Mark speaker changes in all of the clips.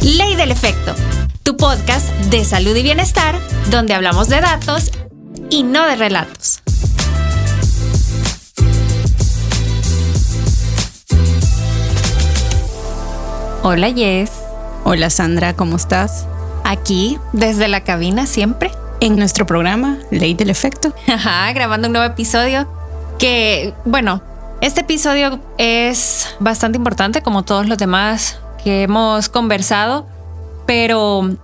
Speaker 1: Ley del Efecto, tu podcast de salud y bienestar, donde hablamos de datos y no de relatos. Hola Jess.
Speaker 2: Hola Sandra, ¿cómo estás?
Speaker 1: Aquí, desde la cabina siempre.
Speaker 2: En nuestro programa, Ley del Efecto.
Speaker 1: Grabando un nuevo episodio que, bueno, este episodio es bastante importante como todos los demás que hemos conversado, pero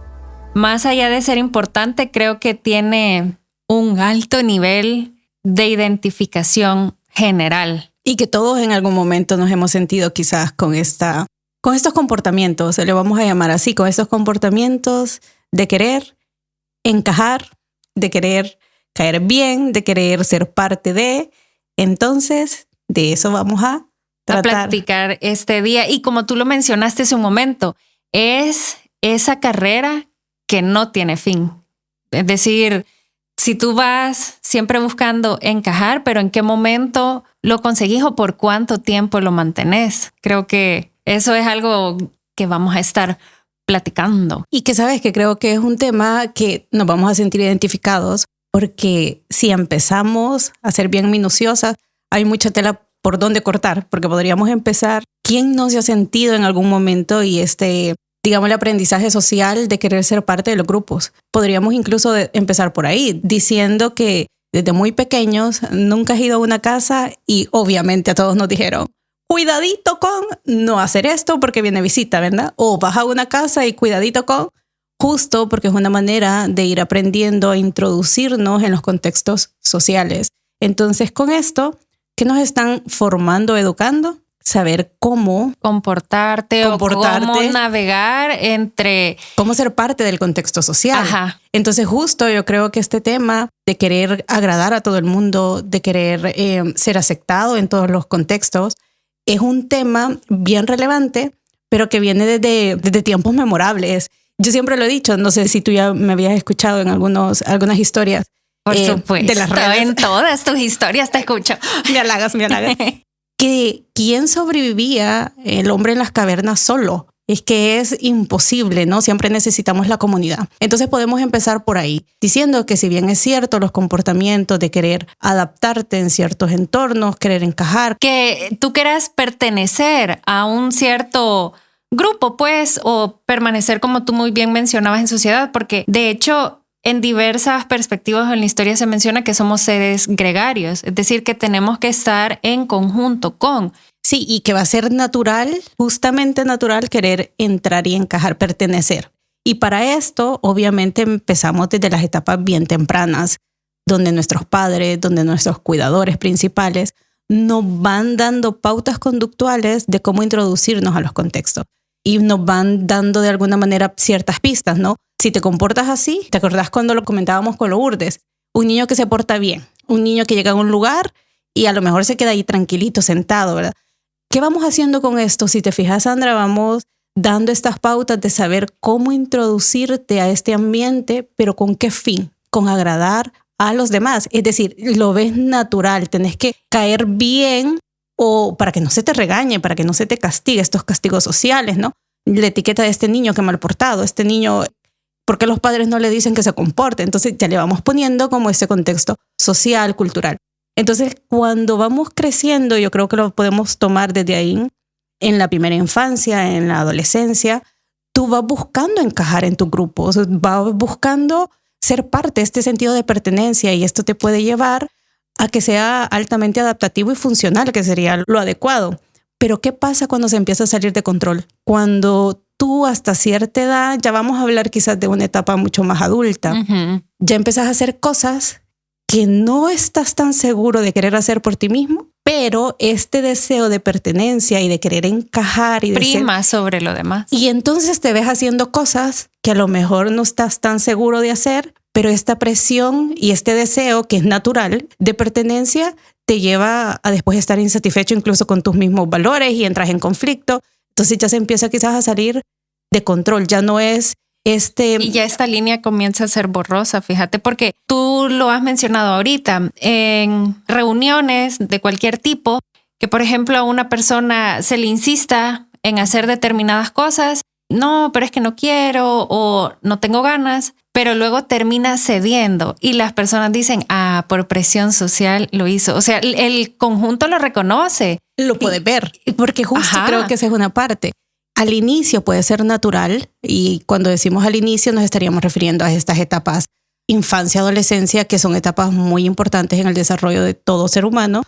Speaker 1: más allá de ser importante, creo que tiene un alto nivel de identificación general.
Speaker 2: Y que todos en algún momento nos hemos sentido quizás con estos comportamientos, le vamos a llamar así, con estos comportamientos de querer encajar, de querer caer bien, de querer ser parte de. Entonces, de eso vamos a tratar.
Speaker 1: A platicar este día. Y como tú lo mencionaste hace un momento, es esa carrera que no tiene fin. Es decir, si tú vas siempre buscando encajar, pero ¿en qué momento lo conseguís o por cuánto tiempo lo mantenés? Creo que eso es algo que vamos a estar platicando.
Speaker 2: Y que sabes que creo que es un tema que nos vamos a sentir identificados, porque si empezamos a ser bien minuciosas, hay mucha tela por dónde cortar, porque podríamos empezar, ¿quién no se ha sentido en algún momento y digamos, el aprendizaje social de querer ser parte de los grupos? Podríamos incluso empezar por ahí, diciendo que desde muy pequeños nunca has ido a una casa y obviamente a todos nos dijeron, cuidadito con no hacer esto porque viene visita, ¿verdad? O vas a una casa y cuidadito con, justo porque es una manera de ir aprendiendo a introducirnos en los contextos sociales. Entonces, con esto, ¿qué nos están formando, educando? Saber cómo
Speaker 1: comportarte o cómo navegar entre...
Speaker 2: Cómo ser parte del contexto social.
Speaker 1: Ajá.
Speaker 2: Entonces, justo yo creo que este tema de querer agradar a todo el mundo, de querer ser aceptado en todos los contextos, es un tema bien relevante, pero que viene desde tiempos memorables. Yo siempre lo he dicho, no sé si tú ya me habías escuchado en algunas historias.
Speaker 1: Por supuesto,
Speaker 2: de las redes.
Speaker 1: En todas tus historias te escucho.
Speaker 2: Me halagas. Que ¿quién sobrevivía el hombre en las cavernas solo? Es que es imposible, ¿no? Siempre necesitamos la comunidad. Entonces podemos empezar por ahí, diciendo que si bien es cierto los comportamientos de querer adaptarte en ciertos entornos, querer encajar.
Speaker 1: Que tú quieras pertenecer a un cierto grupo, pues, o permanecer, como tú muy bien mencionabas, en sociedad, porque de hecho en diversas perspectivas en la historia se menciona que somos seres gregarios, es decir, que tenemos que estar en conjunto con...
Speaker 2: Sí, y que va a ser natural, justamente natural, querer entrar y encajar, pertenecer. Y para esto, obviamente, empezamos desde las etapas bien tempranas, donde nuestros padres, donde nuestros cuidadores principales nos van dando pautas conductuales de cómo introducirnos a los contextos. Y nos van dando de alguna manera ciertas pistas, ¿no? Si te comportas así, ¿te acordás cuando lo comentábamos con Lourdes? Un niño que se porta bien, un niño que llega a un lugar y a lo mejor se queda ahí tranquilito, sentado, ¿verdad? ¿Qué vamos haciendo con esto? Si te fijas, Sandra, vamos dando estas pautas de saber cómo introducirte a este ambiente, pero ¿con qué fin? Con agradar a los demás. Es decir, lo ves natural, tenés que caer bien o para que no se te regañe, para que no se te castigue, estos castigos sociales, ¿no? La etiqueta de este niño que mal portado, este niño, ¿por qué los padres no le dicen que se comporte? Entonces ya le vamos poniendo como ese contexto social, cultural. Entonces, cuando vamos creciendo, yo creo que lo podemos tomar desde ahí, en la primera infancia, en la adolescencia, tú vas buscando encajar en tu grupo, o sea, vas buscando ser parte de este sentido de pertenencia y esto te puede llevar a que sea altamente adaptativo y funcional, que sería lo adecuado. Pero ¿qué pasa cuando se empieza a salir de control? Cuando tú hasta cierta edad, ya vamos a hablar quizás de una etapa mucho más adulta, ya empiezas a hacer cosas que no estás tan seguro de querer hacer por ti mismo, pero este deseo de pertenencia y de querer encajar y
Speaker 1: prima sobre lo demás.
Speaker 2: Y entonces te ves haciendo cosas que a lo mejor no estás tan seguro de hacer, pero esta presión y este deseo que es natural de pertenencia te lleva a después estar insatisfecho incluso con tus mismos valores y entras en conflicto. Entonces ya se empieza quizás a salir de control, ya no es Y
Speaker 1: ya esta línea comienza a ser borrosa, fíjate, porque tú lo has mencionado ahorita, en reuniones de cualquier tipo, que por ejemplo a una persona se le insista en hacer determinadas cosas no, pero es que no quiero o no tengo ganas, pero luego termina cediendo y las personas dicen, por presión social lo hizo. O sea, el conjunto lo reconoce.
Speaker 2: Lo puede ver, porque justo creo que esa es una parte. Al inicio puede ser natural, y cuando decimos al inicio nos estaríamos refiriendo a estas etapas infancia, adolescencia, que son etapas muy importantes en el desarrollo de todo ser humano,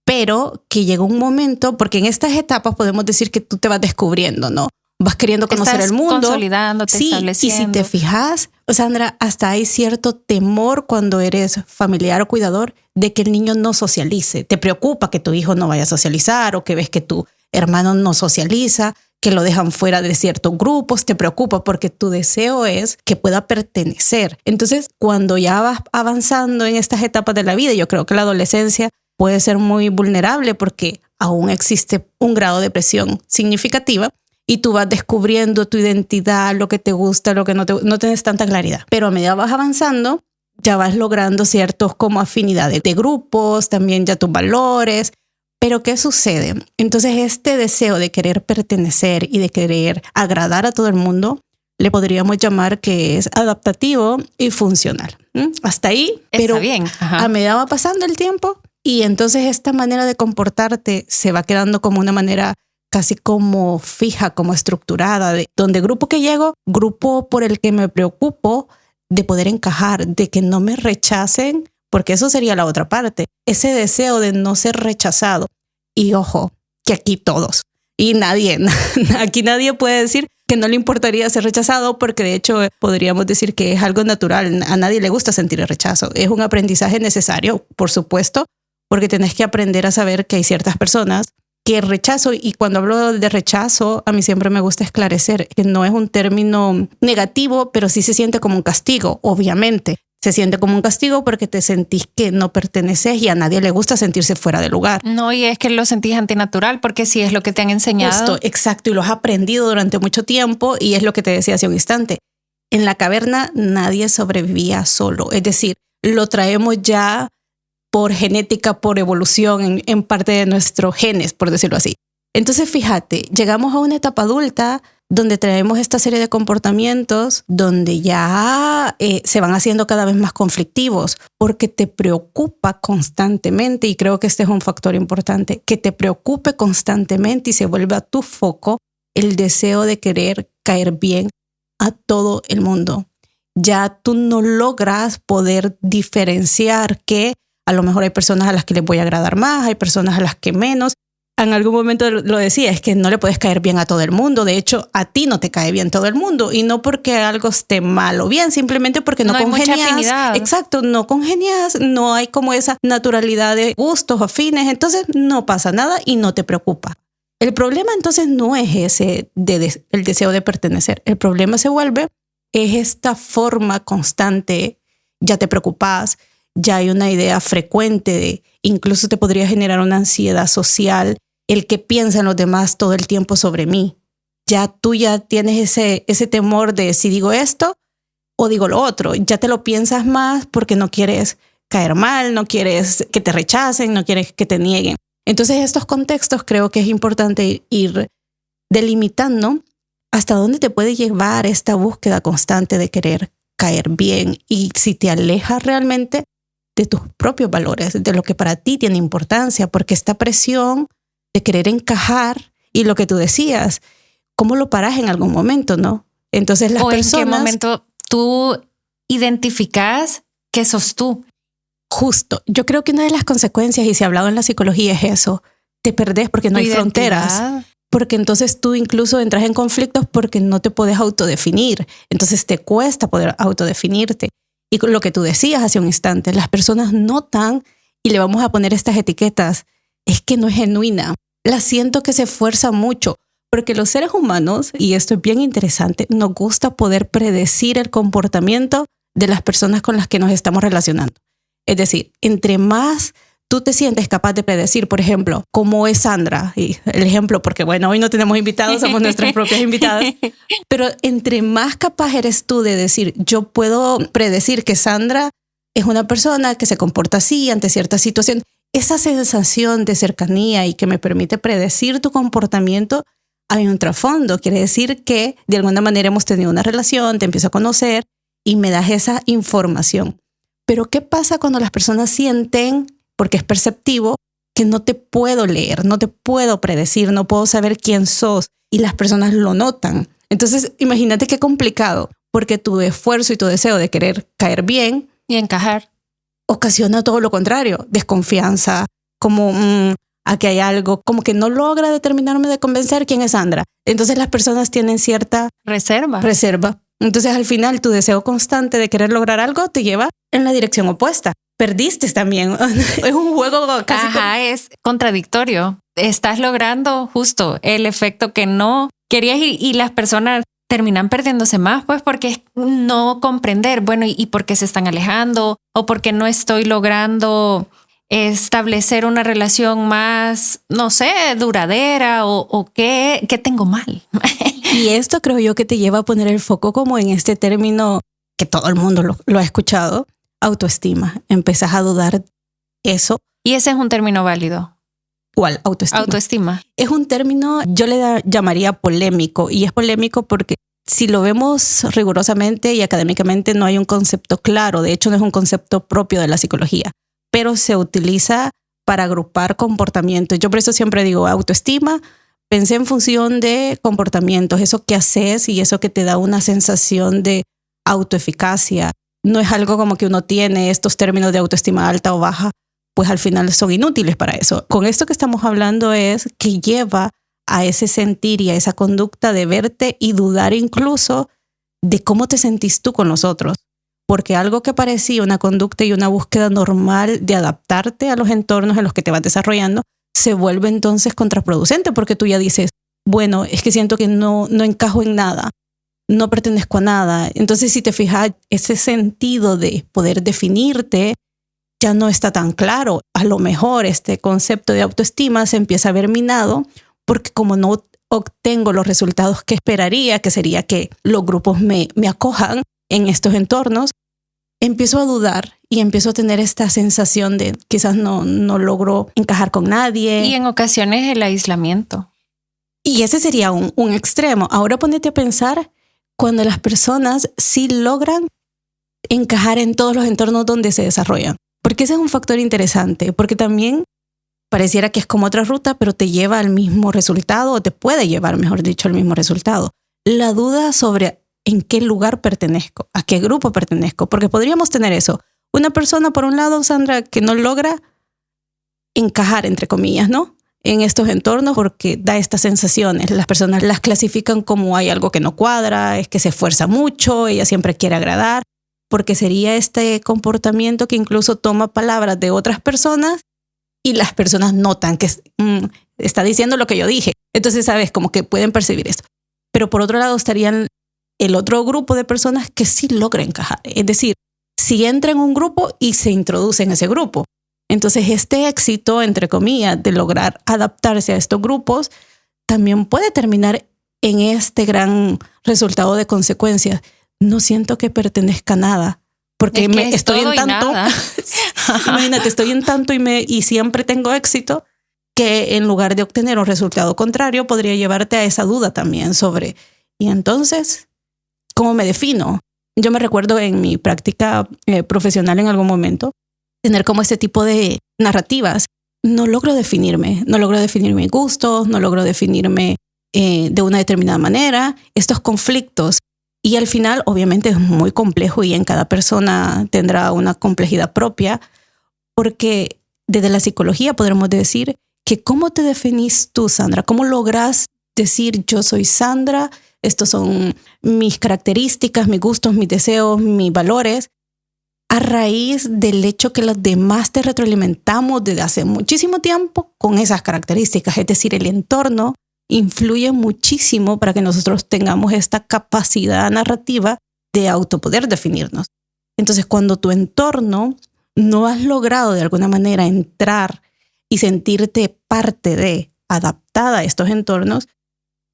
Speaker 2: pero que llega un momento, porque en estas etapas podemos decir que tú te vas descubriendo, ¿no? Vas queriendo conocer el mundo.
Speaker 1: Consolidándote, estableciendo.
Speaker 2: Y si te fijas, Sandra, hasta hay cierto temor cuando eres familiar o cuidador de que el niño no socialice. Te preocupa que tu hijo no vaya a socializar, o que ves que tu hermano no socializa, que lo dejan fuera de ciertos grupos. Te preocupa porque tu deseo es que pueda pertenecer. Entonces, cuando ya vas avanzando en estas etapas de la vida, yo creo que la adolescencia puede ser muy vulnerable porque aún existe un grado de presión significativa y tú vas descubriendo tu identidad, lo que te gusta, lo que no tienes tanta claridad. Pero a medida vas avanzando, ya vas logrando ciertos como afinidades de grupos, también ya tus valores. Pero ¿qué sucede? Entonces este deseo de querer pertenecer y de querer agradar a todo el mundo, le podríamos llamar que es adaptativo y funcional. Hasta ahí, pero
Speaker 1: está bien.
Speaker 2: A medida va pasando el tiempo y entonces esta manera de comportarte se va quedando como una manera casi como fija, como estructurada, de donde grupo que llego, grupo por el que me preocupo de poder encajar, de que no me rechacen, porque eso sería la otra parte, ese deseo de no ser rechazado. Y ojo, que aquí todos y aquí nadie puede decir que no le importaría ser rechazado, porque de hecho podríamos decir que es algo natural. A nadie le gusta sentir el rechazo. Es un aprendizaje necesario, por supuesto, porque tenés que aprender a saber que hay ciertas personas que el rechazo, y cuando hablo de rechazo, a mí siempre me gusta esclarecer que no es un término negativo, pero sí se siente como un castigo, obviamente. Se siente como un castigo porque te sentís que no perteneces y a nadie le gusta sentirse fuera de lugar.
Speaker 1: No, y es que lo sentís antinatural porque sí es lo que te han enseñado.
Speaker 2: Justo, exacto, y lo has aprendido durante mucho tiempo, y es lo que te decía hace un instante. En la caverna nadie sobrevivía solo, es decir, lo traemos ya por genética, por evolución, en parte de nuestros genes, por decirlo así. Entonces, fíjate, llegamos a una etapa adulta donde traemos esta serie de comportamientos donde ya se van haciendo cada vez más conflictivos porque te preocupa constantemente, y creo que este es un factor importante, que te preocupe constantemente y se vuelve a tu foco el deseo de querer caer bien a todo el mundo. Ya tú no logras poder diferenciar que a lo mejor hay personas a las que les voy a agradar más, hay personas a las que menos. En algún momento lo decía, es que no le puedes caer bien a todo el mundo. De hecho, a ti no te cae bien todo el mundo, y no porque algo esté mal o bien, simplemente porque no congenias.
Speaker 1: Hay mucha afinidad.
Speaker 2: Exacto, no congenias, no hay como esa naturalidad de gustos afines, entonces no pasa nada y no te preocupa. El problema entonces no es ese el deseo de pertenecer. El problema se vuelve es esta forma constante, ya te preocupas, ya hay una idea frecuente de, incluso te podría generar una ansiedad social, el que piensan los demás todo el tiempo sobre mí. Ya tú ya tienes ese temor de si digo esto o digo lo otro. Ya te lo piensas más porque no quieres caer mal, no quieres que te rechacen, no quieres que te nieguen. Entonces, estos contextos creo que es importante ir delimitando hasta dónde te puede llevar esta búsqueda constante de querer caer bien, y si te alejas realmente de tus propios valores, de lo que para ti tiene importancia, porque esta presión de querer encajar, y lo que tú decías, ¿cómo lo paras en algún momento, no? Entonces las personas...
Speaker 1: ¿En qué momento tú identificas que sos tú?
Speaker 2: Justo, yo creo que una de las consecuencias, y se ha hablado en la psicología, es eso, te perdés porque no hay fronteras, porque entonces tú incluso entras en conflictos porque no te puedes autodefinir, entonces te cuesta poder autodefinirte. Y lo que tú decías hace un instante, las personas notan y le vamos a poner estas etiquetas, es que no es genuina. La siento que se esfuerza mucho, porque los seres humanos, y esto es bien interesante, nos gusta poder predecir el comportamiento de las personas con las que nos estamos relacionando. Es decir, entre más tú te sientes capaz de predecir, por ejemplo, cómo es Sandra, y el ejemplo, porque bueno, hoy no tenemos invitados, somos nuestras propias invitadas, pero entre más capaz eres tú de decir, yo puedo predecir que Sandra es una persona que se comporta así ante cierta situación, esa sensación de cercanía y que me permite predecir tu comportamiento hay un trasfondo. Quiere decir que de alguna manera hemos tenido una relación, te empiezo a conocer y me das esa información. Pero ¿qué pasa cuando las personas sienten, porque es perceptivo, que no te puedo leer, no te puedo predecir, no puedo saber quién sos y las personas lo notan? Entonces, imagínate qué complicado, porque tu esfuerzo y tu deseo de querer caer bien
Speaker 1: y encajar
Speaker 2: ocasiona todo lo contrario, desconfianza, como aquí hay algo, como que no logra determinarme de convencer quién es Sandra. Entonces las personas tienen cierta
Speaker 1: reserva.
Speaker 2: Entonces al final tu deseo constante de querer lograr algo te lleva en la dirección opuesta. Perdiste también. Es un juego casi...
Speaker 1: es contradictorio. Estás logrando justo el efecto que no querías y las personas terminan perdiéndose más, pues porque es no comprender, bueno, y por qué se están alejando o porque no estoy logrando establecer una relación más, no sé, duradera o qué tengo mal.
Speaker 2: Y esto creo yo que te lleva a poner el foco como en este término que todo el mundo lo ha escuchado, autoestima. Empezás a dudar eso.
Speaker 1: Y ese es un término válido.
Speaker 2: ¿Cuál? Autoestima. Es un término, yo le llamaría polémico, y es polémico porque si lo vemos rigurosamente y académicamente no hay un concepto claro. De hecho, no es un concepto propio de la psicología, pero se utiliza para agrupar comportamientos. Yo por eso siempre digo autoestima, pensé en función de comportamientos, eso que haces y eso que te da una sensación de autoeficacia. No es algo como que uno tiene estos términos de autoestima alta o baja, pues al final son inútiles para eso. Con esto que estamos hablando es que lleva a ese sentir y a esa conducta de verte y dudar incluso de cómo te sentís tú con los otros. Porque algo que parecía una conducta y una búsqueda normal de adaptarte a los entornos en los que te vas desarrollando, se vuelve entonces contraproducente porque tú ya dices, bueno, es que siento que no encajo en nada, no pertenezco a nada. Entonces, si te fijas, ese sentido de poder definirte ya no está tan claro. A lo mejor este concepto de autoestima se empieza a ver minado porque como no obtengo los resultados que esperaría, que sería que los grupos me acojan en estos entornos, empiezo a dudar y empiezo a tener esta sensación de quizás no logro encajar con nadie.
Speaker 1: Y en ocasiones el aislamiento.
Speaker 2: Y ese sería un extremo. Ahora ponete a pensar cuando las personas sí logran encajar en todos los entornos donde se desarrollan. Porque ese es un factor interesante, porque también pareciera que es como otra ruta, pero te lleva al mismo resultado o te puede llevar, mejor dicho, al mismo resultado. La duda sobre en qué lugar pertenezco, a qué grupo pertenezco, porque podríamos tener eso. Una persona, por un lado, Sandra, que no logra encajar, entre comillas, ¿no?, en estos entornos porque da estas sensaciones. Las personas las clasifican como hay algo que no cuadra, es que se esfuerza mucho, ella siempre quiere agradar, porque sería este comportamiento que incluso toma palabras de otras personas y las personas notan que está diciendo lo que yo dije. Entonces, sabes, como que pueden percibir esto. Pero por otro lado estarían el otro grupo de personas que sí logra encajar. Es decir, si entra en un grupo y se introduce en ese grupo. Entonces, este éxito, entre comillas, de lograr adaptarse a estos grupos, también puede terminar en este gran resultado de consecuencias. No siento que pertenezca a nada, porque estoy en tanto. Imagínate, estoy en tanto y siempre tengo éxito, que en lugar de obtener un resultado contrario, podría llevarte a esa duda también sobre, y entonces, ¿cómo me defino? Yo me recuerdo en mi práctica profesional en algún momento, tener como ese tipo de narrativas. No logro definirme gustos, no logro definirme de una determinada manera, estos conflictos. Y al final, obviamente, es muy complejo y en cada persona tendrá una complejidad propia, porque desde la psicología podremos decir que ¿cómo te definís tú, Sandra? ¿Cómo logras decir yo soy Sandra? Estos son mis características, mis gustos, mis deseos, mis valores, a raíz del hecho que los demás te retroalimentamos desde hace muchísimo tiempo con esas características. Es decir, el entorno influye muchísimo para que nosotros tengamos esta capacidad narrativa de autopoder definirnos. Entonces, cuando tu entorno no has logrado de alguna manera entrar y sentirte parte de, adaptada a estos entornos,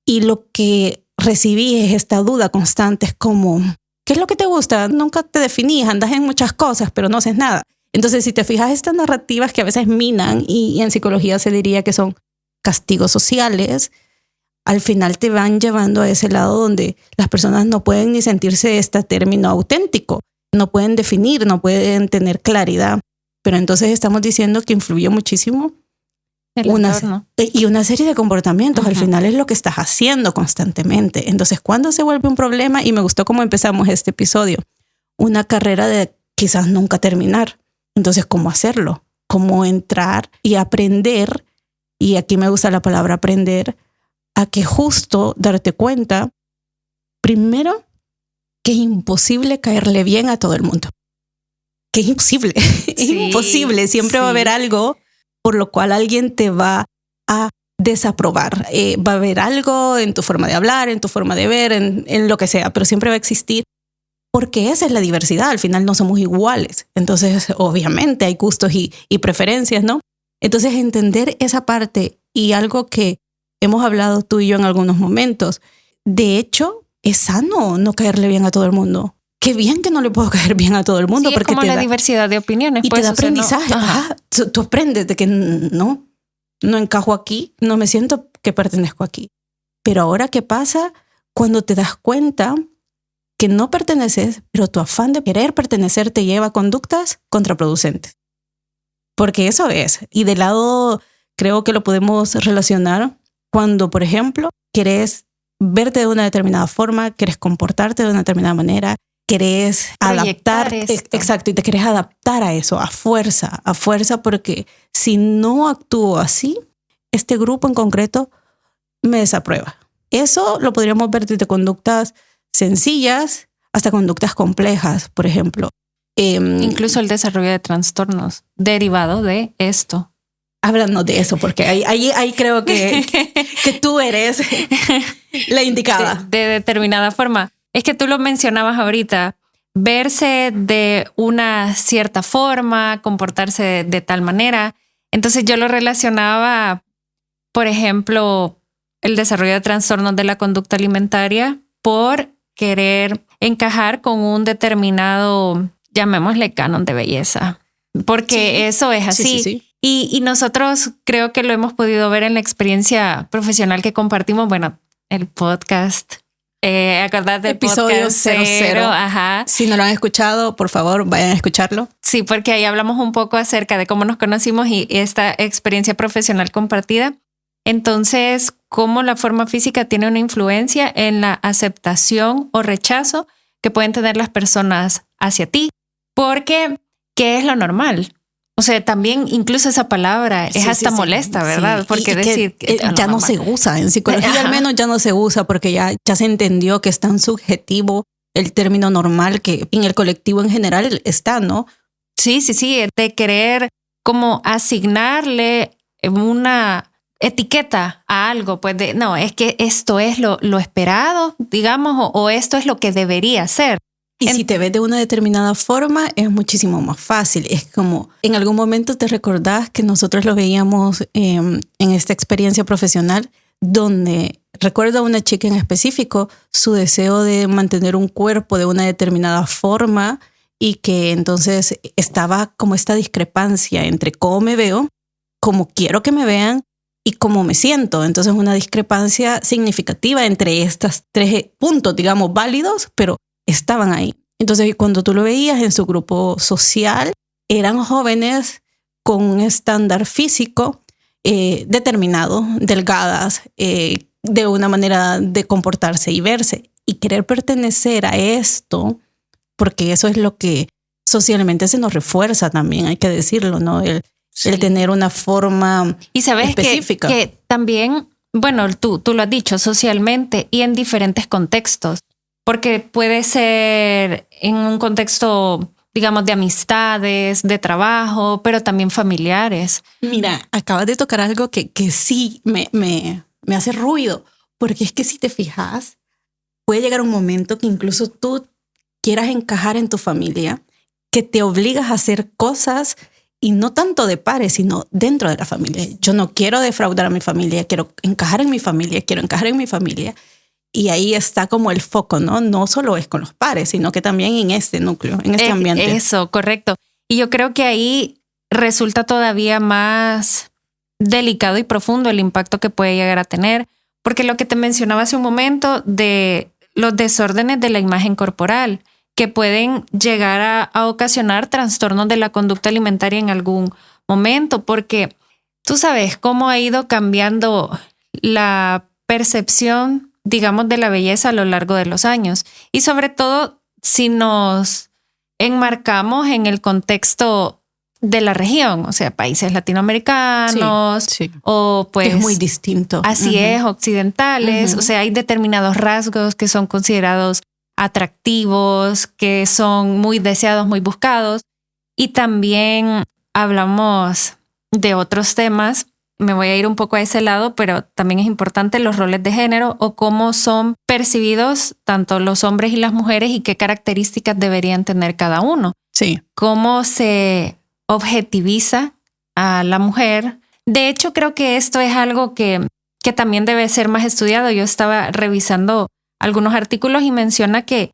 Speaker 2: y lo que recibí es esta duda constante, es como, ¿qué es lo que te gusta? Nunca te definís, andas en muchas cosas, pero no haces nada. Entonces, si te fijas, estas narrativas que a veces minan, y en psicología se diría que son castigos sociales, al final te van llevando a ese lado donde las personas no pueden ni sentirse este término auténtico, no pueden definir, no pueden tener claridad. Pero entonces estamos diciendo que influyó muchísimo una serie de comportamientos. Al final es lo que estás haciendo constantemente. Entonces, ¿cuándo se vuelve un problema? Y me gustó cómo empezamos este episodio. Una carrera de quizás nunca terminar. Entonces, ¿cómo hacerlo? ¿Cómo entrar y aprender? Y aquí me gusta la palabra aprender, a que justo darte cuenta, primero, que es imposible caerle bien a todo el mundo. Que es imposible. Sí, es imposible. Siempre va a haber algo por lo cual alguien te va a desaprobar. Va a haber algo en tu forma de hablar, en tu forma de ver, en lo que sea, pero siempre va a existir. Porque esa es la diversidad. Al final no somos iguales. Entonces, obviamente hay gustos y preferencias, ¿no? Entonces, entender esa parte y algo que hemos hablado tú y yo en algunos momentos. De hecho, es sano no caerle bien a todo el mundo. Qué bien que no le puedo caer bien a todo el mundo.
Speaker 1: Sí,
Speaker 2: porque
Speaker 1: es como la diversidad de opiniones.
Speaker 2: Y te da aprendizaje. Tú aprendes de que no encajo aquí, no me siento que pertenezco aquí. Pero ahora, ¿qué pasa cuando te das cuenta que no perteneces, pero tu afán de querer pertenecer te lleva a conductas contraproducentes? Porque eso es. Y de lado, creo que lo podemos relacionar cuando, por ejemplo, querés verte de una determinada forma, querés comportarte de una determinada manera, querés adaptar. Exacto, y te querés adaptar a eso, a fuerza, porque si no actúo así, este grupo en concreto me desaprueba. Eso lo podríamos ver desde conductas sencillas hasta conductas complejas, por ejemplo.
Speaker 1: Incluso el desarrollo de trastornos derivado de esto.
Speaker 2: Háblanos de eso, porque ahí creo que tú eres la indicada.
Speaker 1: De determinada forma. Es que tú lo mencionabas ahorita, verse de una cierta forma, comportarse de tal manera. Entonces yo lo relacionaba, por ejemplo, el desarrollo de trastornos de la conducta alimentaria por querer encajar con un determinado, llamémosle, canon de belleza. Porque eso es así. Sí. Y nosotros creo que lo hemos podido ver en la experiencia profesional que compartimos. Bueno, el podcast, acordate del
Speaker 2: episodio
Speaker 1: podcast
Speaker 2: 00.
Speaker 1: Ajá.
Speaker 2: Si no lo han escuchado, por favor, vayan a escucharlo.
Speaker 1: Sí, porque ahí hablamos un poco acerca de cómo nos conocimos y esta experiencia profesional compartida. Entonces, cómo la forma física tiene una influencia en la aceptación o rechazo que pueden tener las personas hacia ti. Porque, ¿qué es lo normal? O sea, también incluso esa palabra es hasta molesta, ¿verdad?
Speaker 2: Sí.
Speaker 1: Porque decir
Speaker 2: que ya no se usa en psicología, al menos ya no se usa porque ya se entendió que es tan subjetivo el término normal que en el colectivo en general está, ¿no?
Speaker 1: Sí, de querer como asignarle una etiqueta a algo, pues no, es que esto es lo esperado, digamos, o esto es lo que debería ser.
Speaker 2: Y si te ves de una determinada forma, es muchísimo más fácil. Es como, en algún momento te recordás que nosotros lo veíamos en esta experiencia profesional, donde recuerdo a una chica en específico, su deseo de mantener un cuerpo de una determinada forma y que entonces estaba como esta discrepancia entre cómo me veo, cómo quiero que me vean y cómo me siento. Entonces una discrepancia significativa entre estos tres puntos, digamos, válidos, pero estaban ahí. Entonces, cuando tú lo veías en su grupo social, eran jóvenes con un estándar físico determinado, delgadas, de una manera de comportarse y verse. Y querer pertenecer a esto, porque eso es lo que socialmente se nos refuerza también, hay que decirlo, ¿no? El tener una forma
Speaker 1: y sabes
Speaker 2: específica.
Speaker 1: Que también, bueno, tú lo has dicho, socialmente y en diferentes contextos. Porque puede ser en un contexto, digamos, de amistades, de trabajo, pero también familiares.
Speaker 2: Mira, acabas de tocar algo que sí me hace ruido, porque es que si te fijas, puede llegar un momento que incluso tú quieras encajar en tu familia, que te obligas a hacer cosas y no tanto de pares, sino dentro de la familia. Yo no quiero defraudar a mi familia, quiero encajar en mi familia. Y ahí está como el foco, ¿no? No solo es con los pares, sino que también en este núcleo, en este ambiente.
Speaker 1: Eso, correcto. Y yo creo que ahí resulta todavía más delicado y profundo el impacto que puede llegar a tener, porque lo que te mencionaba hace un momento de los desórdenes de la imagen corporal que pueden llegar a ocasionar trastornos de la conducta alimentaria en algún momento, porque tú sabes cómo ha ido cambiando la percepción, digamos, de la belleza a lo largo de los años. Y sobre todo si nos enmarcamos en el contexto de la región, o sea, países latinoamericanos, o pues...
Speaker 2: Es muy distinto.
Speaker 1: Así es, occidentales. O sea, hay determinados rasgos que son considerados atractivos, que son muy deseados, muy buscados. Y también hablamos de otros temas. Me voy a ir un poco a ese lado, pero también es importante los roles de género o cómo son percibidos tanto los hombres y las mujeres y qué características deberían tener cada uno.
Speaker 2: Sí.
Speaker 1: Cómo se objetiviza a la mujer. De hecho, creo que esto es algo que también debe ser más estudiado. Yo estaba revisando algunos artículos y menciona que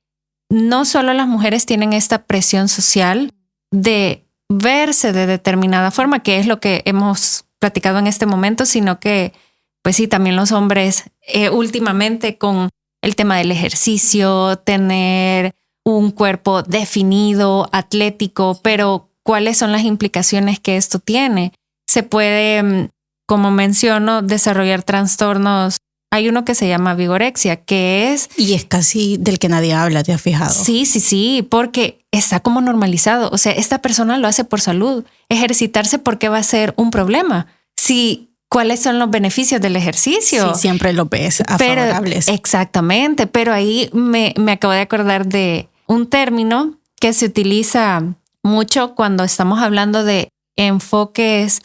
Speaker 1: no solo las mujeres tienen esta presión social de verse de determinada forma, que es lo que hemos platicado en este momento, sino que, pues sí, también los hombres últimamente con el tema del ejercicio, tener un cuerpo definido, atlético, pero ¿cuáles son las implicaciones que esto tiene? Se puede, como menciono, desarrollar trastornos. Hay uno que se llama vigorexia, que es...
Speaker 2: Y es casi del que nadie habla, ¿te has fijado?
Speaker 1: Sí, porque está como normalizado. O sea, esta persona lo hace por salud. Ejercitarse, ¿por qué va a ser un problema? Sí, ¿cuáles son los beneficios del ejercicio?
Speaker 2: Sí, siempre lo ves favorables.
Speaker 1: Exactamente, pero ahí me acabo de acordar de un término que se utiliza mucho cuando estamos hablando de enfoques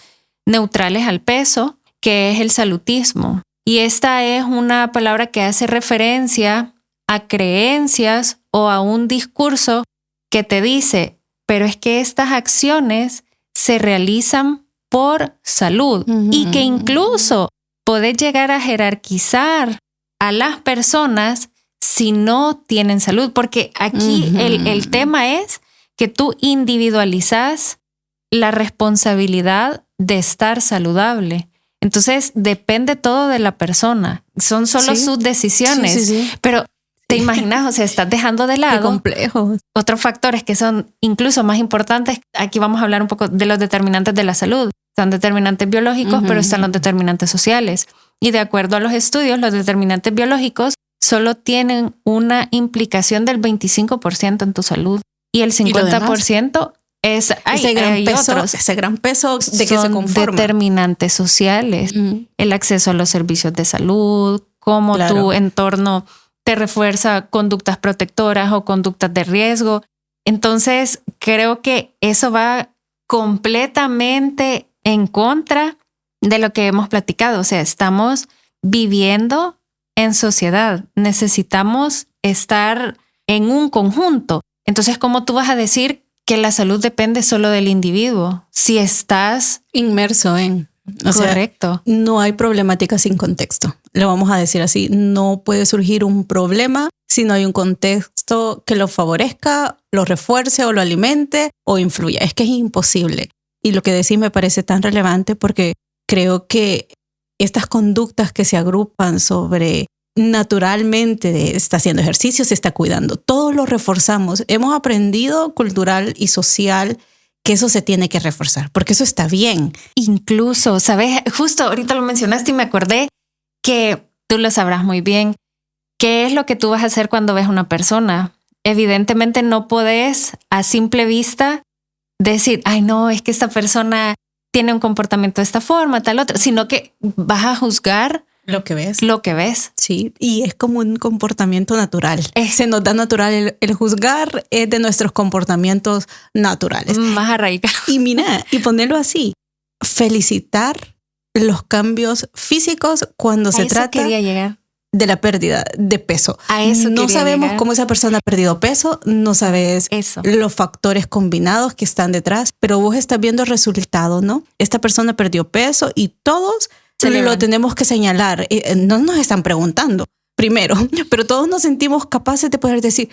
Speaker 1: neutrales al peso, que es el salutismo. Y esta es una palabra que hace referencia a creencias o a un discurso que te dice, pero es que estas acciones se realizan por salud y que incluso puedes llegar a jerarquizar a las personas si no tienen salud, porque aquí el tema es que tú individualizas la responsabilidad de estar saludable. Entonces, depende todo de la persona. Son solo sus decisiones. Sí. Pero te imaginas, o sea, estás dejando de lado...
Speaker 2: Qué complejo.
Speaker 1: Otros factores que son incluso más importantes. Aquí vamos a hablar un poco de los determinantes de la salud. Están determinantes biológicos, pero están los determinantes sociales. Y de acuerdo a los estudios, los determinantes biológicos solo tienen una implicación del 25% en tu salud. Y el 50% es
Speaker 2: ese gran peso de que se conforma.
Speaker 1: Determinantes sociales, el acceso a los servicios de salud, cómo tu entorno te refuerza conductas protectoras o conductas de riesgo. Entonces, creo que eso va completamente en contra de lo que hemos platicado. O sea, estamos viviendo en sociedad. Necesitamos estar en un conjunto. Entonces, ¿cómo tú vas a decir que la salud depende solo del individuo si estás
Speaker 2: inmerso en?
Speaker 1: Correcto.
Speaker 2: Sea, no hay problemática sin contexto. Lo vamos a decir así. No puede surgir un problema si no hay un contexto que lo favorezca, lo refuerce o lo alimente o influya. Es que es imposible. Y lo que decís me parece tan relevante porque creo que estas conductas que se agrupan sobre naturalmente está haciendo ejercicio, se está cuidando, todos lo reforzamos. Hemos aprendido cultural y social que eso se tiene que reforzar, porque eso está bien.
Speaker 1: Incluso, ¿sabes? Justo ahorita lo mencionaste y me acordé que tú lo sabrás muy bien. ¿Qué es lo que tú vas a hacer cuando ves a una persona? Evidentemente no podés a simple vista decir, ay no, es que esta persona tiene un comportamiento de esta forma, tal otra, sino que vas a juzgar
Speaker 2: lo que ves.
Speaker 1: Lo que ves.
Speaker 2: Sí, y es como un comportamiento natural. Se nos da natural el juzgar, es de nuestros comportamientos naturales.
Speaker 1: Más arraigados.
Speaker 2: Y mira, y ponerlo así, felicitar los cambios físicos cuando se trata
Speaker 1: quería llegar.
Speaker 2: De la pérdida de peso.
Speaker 1: A eso
Speaker 2: no sabemos
Speaker 1: llegar.
Speaker 2: Cómo esa persona ha perdido peso, no sabes los factores combinados que están detrás, pero vos estás viendo el resultado, ¿no? Esta persona perdió peso y todos lo tenemos que señalar. No nos están preguntando primero, pero todos nos sentimos capaces de poder decir,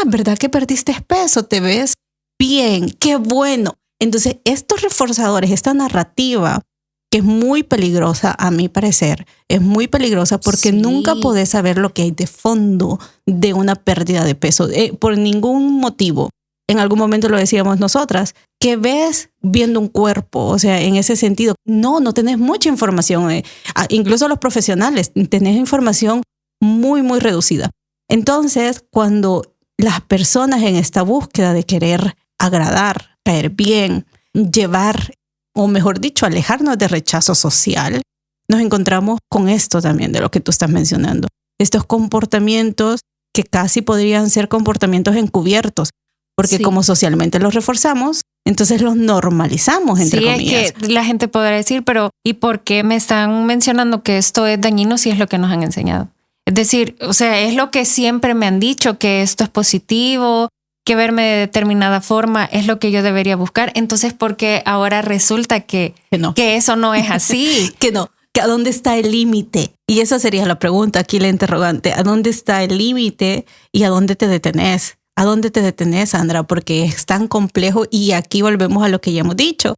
Speaker 2: ¿verdad que perdiste peso? Te ves bien, qué bueno. Entonces, estos reforzadores, esta narrativa que es muy peligrosa, a mi parecer. Es muy peligrosa porque nunca podés saber lo que hay de fondo de una pérdida de peso, por ningún motivo. En algún momento lo decíamos nosotras, que ves viendo un cuerpo, o sea, en ese sentido, no tenés mucha información. Incluso los profesionales, tenés información muy, muy reducida. Entonces, cuando las personas en esta búsqueda de querer agradar, caer bien, llevar, o mejor dicho, alejarnos de rechazo social, nos encontramos con esto también de lo que tú estás mencionando. Estos comportamientos que casi podrían ser comportamientos encubiertos, porque como socialmente los reforzamos, entonces los normalizamos, entre comillas.
Speaker 1: Es que la gente podrá decir, pero ¿y por qué me están mencionando que esto es dañino si es lo que nos han enseñado? Es decir, o sea, es lo que siempre me han dicho, que esto es positivo, que verme de determinada forma es lo que yo debería buscar. Entonces, ¿por qué ahora resulta que eso no es así?
Speaker 2: Que no. ¿A dónde está el límite? Y esa sería la pregunta, aquí la interrogante. ¿A dónde está el límite y a dónde te detenés? ¿A dónde te detenés, Sandra? Porque es tan complejo y aquí volvemos a lo que ya hemos dicho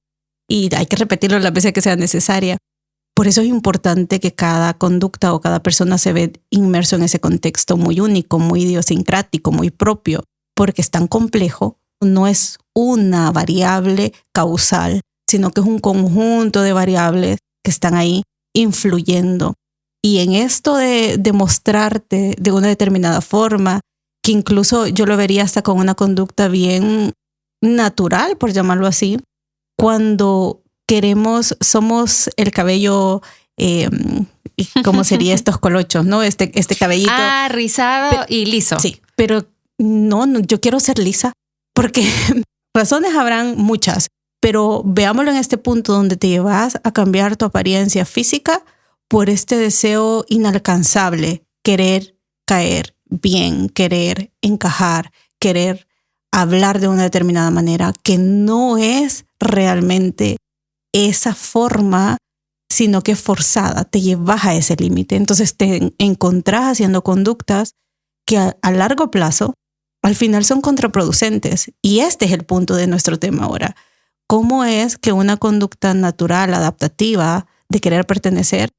Speaker 2: y hay que repetirlo las veces que sea necesaria. Por eso es importante que cada conducta o cada persona se ve inmerso en ese contexto muy único, muy idiosincrático, muy propio, porque es tan complejo, no es una variable causal, sino que es un conjunto de variables que están ahí influyendo. Y en esto de mostrarte de una determinada forma, que incluso yo lo vería hasta con una conducta bien natural, por llamarlo así, cuando queremos, somos el cabello, ¿cómo sería estos colochos, no? Este cabellito.
Speaker 1: Rizado y liso.
Speaker 2: Sí, pero no, yo quiero ser lisa, porque razones habrán muchas, pero veámoslo en este punto donde te llevas a cambiar tu apariencia física por este deseo inalcanzable, querer caer bien, querer encajar, querer hablar de una determinada manera que no es realmente esa forma, sino que es forzada, te llevas a ese límite. Entonces te encontrás haciendo conductas que a largo plazo al final son contraproducentes. Y este es el punto de nuestro tema ahora. ¿Cómo es que una conducta natural, adaptativa, de querer pertenecer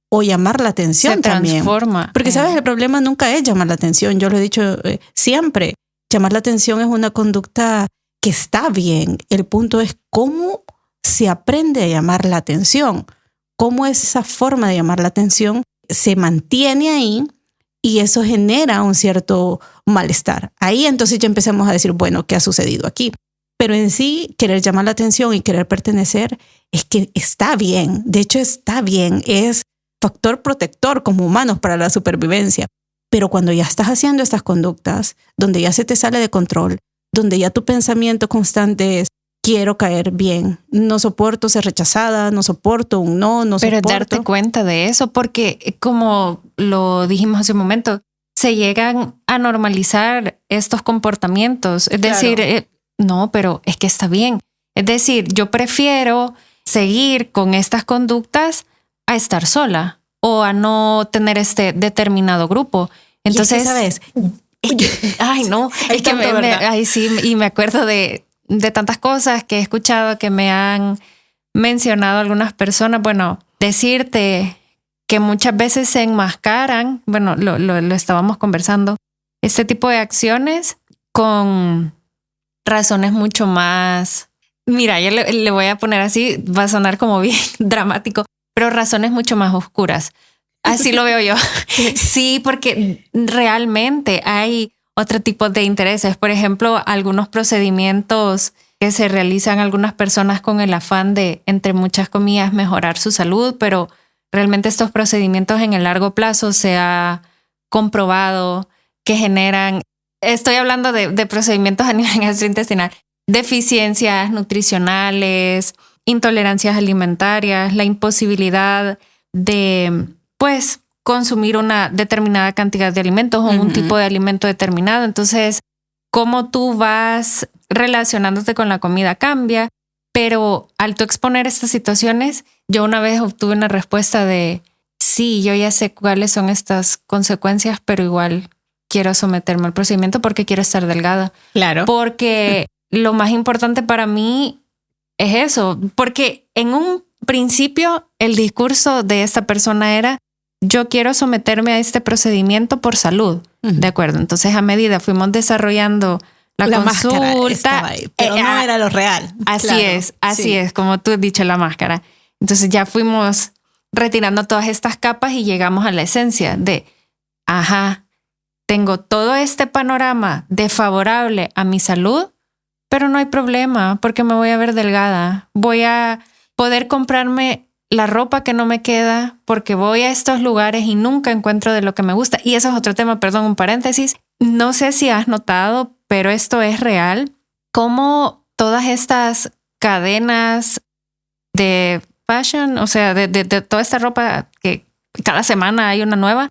Speaker 2: o llamar la atención
Speaker 1: se transforma
Speaker 2: también? Porque, ¿sabes? El problema nunca es llamar la atención. Yo lo he dicho siempre. Llamar la atención es una conducta que está bien. El punto es cómo se aprende a llamar la atención. Cómo esa forma de llamar la atención se mantiene ahí y eso genera un cierto malestar. Ahí entonces ya empezamos a decir, bueno, ¿qué ha sucedido aquí? Pero en sí, querer llamar la atención y querer pertenecer es que está bien. De hecho, está bien. Es factor protector como humanos para la supervivencia. Pero cuando ya estás haciendo estas conductas, donde ya se te sale de control, donde ya tu pensamiento constante es, quiero caer bien, no soporto ser rechazada, no soporto un no soporto.
Speaker 1: Pero darte cuenta de eso, porque como lo dijimos hace un momento, se llegan a normalizar estos comportamientos. Es decir, no, pero es que está bien. Es decir, yo prefiero seguir con estas conductas a estar sola o a no tener este determinado grupo. Entonces,
Speaker 2: ¿sabes?
Speaker 1: Ay, no, es que me acuerdo de tantas cosas que he escuchado que me han mencionado algunas personas. Bueno, decirte que muchas veces se enmascaran, bueno, lo estábamos conversando, este tipo de acciones con razones mucho más, mira, yo le voy a poner así, va a sonar como bien dramático, pero razones mucho más oscuras. Así lo veo yo. Sí, porque realmente hay otro tipo de intereses. Por ejemplo, algunos procedimientos que se realizan algunas personas con el afán de, entre muchas comillas, mejorar su salud, pero realmente estos procedimientos en el largo plazo se ha comprobado que generan, estoy hablando de procedimientos a nivel gastrointestinal, deficiencias nutricionales, intolerancias alimentarias, la imposibilidad de, pues, consumir una determinada cantidad de alimentos o un tipo de alimento determinado. Entonces, cómo tú vas relacionándote con la comida cambia, pero al tú exponer estas situaciones, yo una vez obtuve una respuesta de, sí, yo ya sé cuáles son estas consecuencias, pero igual quiero someterme al procedimiento porque quiero estar delgada.
Speaker 2: Claro.
Speaker 1: Porque lo más importante para mí es eso, porque en un principio, el discurso de esta persona era: yo quiero someterme a este procedimiento por salud. ¿De acuerdo? Entonces, a medida fuimos desarrollando la consulta,
Speaker 2: máscara estaba ahí, pero no era lo real.
Speaker 1: Así
Speaker 2: Claro,
Speaker 1: así es, como tú has dicho, la máscara. Entonces ya fuimos retirando todas estas capas y llegamos a la esencia de, tengo todo este panorama desfavorable a mi salud, pero no hay problema porque me voy a ver delgada. Voy a poder comprarme la ropa que no me queda porque voy a estos lugares y nunca encuentro de lo que me gusta. Y eso es otro tema, perdón, un paréntesis. No sé si has notado, pero esto es real, cómo todas estas cadenas de fashion, o sea, de toda esta ropa que cada semana hay una nueva,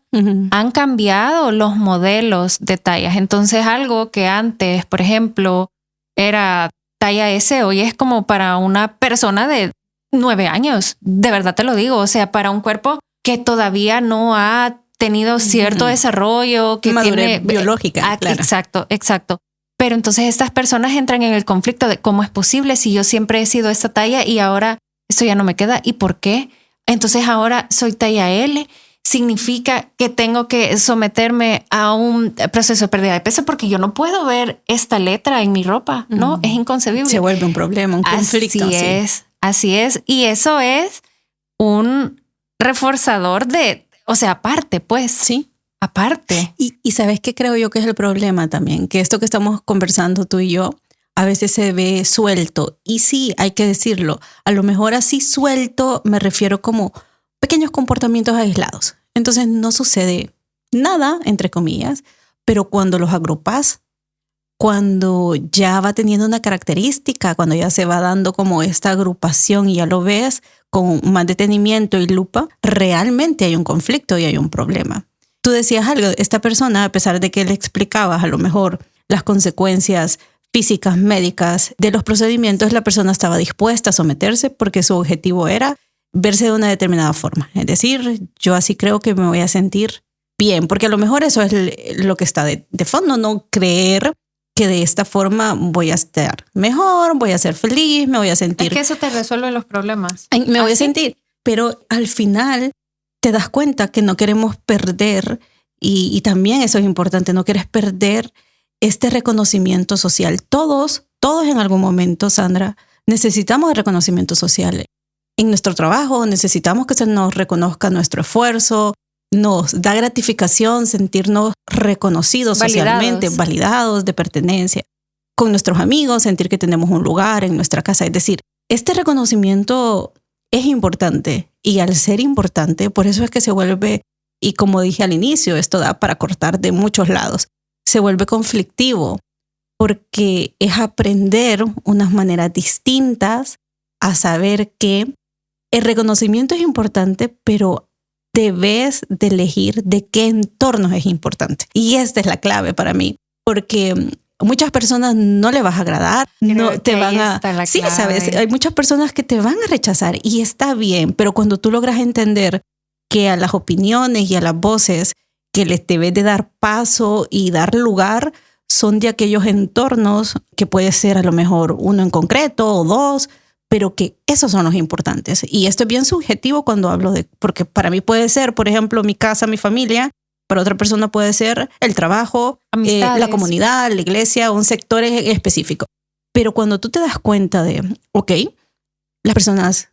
Speaker 1: han cambiado los modelos de tallas. Entonces, algo que antes, por ejemplo, era talla S, hoy es como para una persona de 9 años. De verdad te lo digo. O sea, para un cuerpo que todavía no ha tenido cierto desarrollo, que
Speaker 2: madurez
Speaker 1: tiene
Speaker 2: biológica. Claro.
Speaker 1: Exacto. Pero entonces estas personas entran en el conflicto de cómo es posible si yo siempre he sido esta talla y ahora esto ya no me queda. ¿Y por qué? Entonces ahora soy talla L. Significa que tengo que someterme a un proceso de pérdida de peso porque yo no puedo ver esta letra en mi ropa, ¿no? Es inconcebible.
Speaker 2: Se vuelve un problema, un conflicto.
Speaker 1: Así es. Y eso es un reforzador de, o sea, aparte, pues.
Speaker 2: Sí.
Speaker 1: Aparte.
Speaker 2: Y ¿sabes qué creo yo que es el problema también? Que esto que estamos conversando tú y yo, a veces se ve suelto. Y sí, hay que decirlo. A lo mejor así suelto me refiero como pequeños comportamientos aislados. Entonces no sucede nada, entre comillas, pero cuando los agrupas, cuando ya va teniendo una característica, cuando ya se va dando como esta agrupación y ya lo ves con más detenimiento y lupa, realmente hay un conflicto y hay un problema. Tú decías algo, esta persona, a pesar de que le explicabas a lo mejor las consecuencias físicas, médicas de los procedimientos, la persona estaba dispuesta a someterse porque su objetivo era verse de una determinada forma. Es decir, yo así creo que me voy a sentir bien, porque a lo mejor eso es lo que está de fondo, no creer que de esta forma voy a estar mejor, voy a ser feliz, me voy a sentir...
Speaker 1: Es que eso te resuelve los problemas.
Speaker 2: Me voy a sentir, pero al final te das cuenta que no queremos perder, y también eso es importante, no quieres perder este reconocimiento social. Todos en algún momento, Sandra, necesitamos el reconocimiento social. En nuestro trabajo necesitamos que se nos reconozca nuestro esfuerzo, nos da gratificación sentirnos reconocidos socialmente, validados, de pertenencia. Con nuestros amigos, sentir que tenemos un lugar en nuestra casa. Es decir, este reconocimiento es importante y al ser importante, por eso es que se vuelve, y como dije al inicio, esto da para cortar de muchos lados, se vuelve conflictivo porque es aprender unas maneras distintas a saber que el reconocimiento es importante, pero debes de elegir de qué entornos es importante. Y esta es la clave para mí, porque muchas personas no le vas a agradar, no te van a... Sí, sabes, hay muchas personas que te van a rechazar y está bien, pero cuando tú logras entender que a las opiniones y a las voces que les debes de dar paso y dar lugar son de aquellos entornos que puede ser a lo mejor uno en concreto o dos, pero que esos son los importantes. Y esto es bien subjetivo cuando hablo de, porque para mí puede ser, por ejemplo, mi casa, mi familia, para otra persona puede ser el trabajo, la comunidad, la iglesia, un sector específico. Pero cuando tú te das cuenta de, ok, las personas,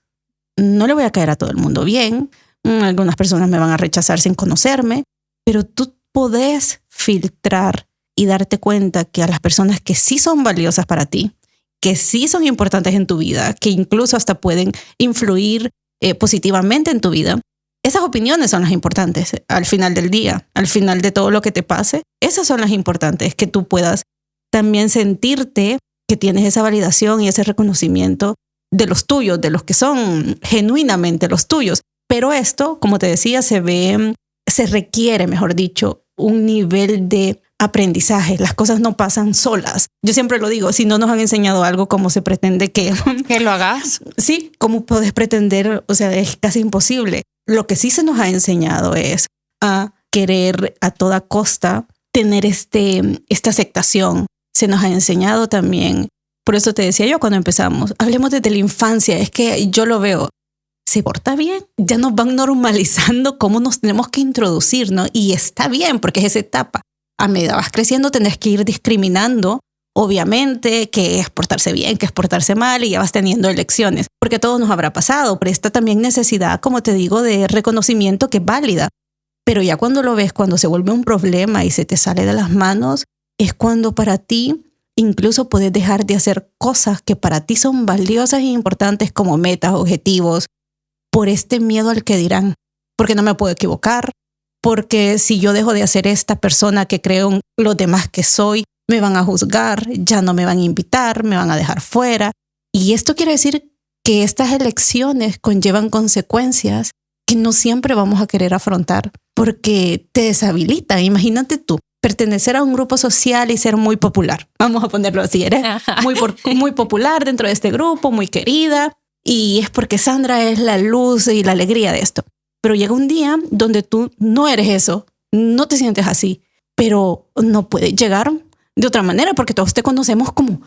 Speaker 2: no le voy a caer a todo el mundo bien, algunas personas me van a rechazar sin conocerme, pero tú podés filtrar y darte cuenta que a las personas que sí son valiosas para ti, que sí son importantes en tu vida, que incluso hasta pueden influir positivamente en tu vida, esas opiniones son las importantes al final del día, al final de todo lo que te pase. Esas son las importantes, que tú puedas también sentirte que tienes esa validación y ese reconocimiento de los tuyos, de los que son genuinamente los tuyos. Pero esto, como te decía, se requiere, mejor dicho, un nivel de aprendizaje. Las cosas no pasan solas. Yo siempre lo digo, si no nos han enseñado algo, ¿cómo se pretende que
Speaker 1: lo hagas?
Speaker 2: Sí, ¿cómo puedes pretender? O sea, es casi imposible. Lo que sí se nos ha enseñado es a querer a toda costa tener esta aceptación. Se nos ha enseñado también. Por eso te decía yo cuando empezamos, hablemos desde la infancia. Es que yo lo veo. se porta bien. Ya nos van normalizando cómo nos tenemos que introducir, ¿no? Y está bien, porque es esa etapa. A medida vas creciendo, tenés que ir discriminando, obviamente, qué es portarse bien, qué es portarse mal, y ya vas teniendo elecciones, porque a todos nos habrá pasado, pero esta también necesidad, como te digo, de reconocimiento que es válida. Pero ya cuando lo ves, cuando se vuelve un problema y se te sale de las manos, es cuando para ti incluso puedes dejar de hacer cosas que para ti son valiosas e importantes como metas, objetivos, por este miedo al que dirán, porque no me puedo equivocar, porque si yo dejo de hacer esta persona que creo en los demás que soy, me van a juzgar, ya no me van a invitar, me van a dejar fuera. Y esto quiere decir que estas elecciones conllevan consecuencias que no siempre vamos a querer afrontar porque te deshabilita. Imagínate tú, pertenecer a un grupo social y ser muy popular. Vamos a ponerlo así, eres muy popular dentro de este grupo, muy querida. Y es porque Sandra es la luz y la alegría de esto. Pero llega un día donde tú no eres eso, no te sientes así, pero no puedes llegar de otra manera porque todos te conocemos como,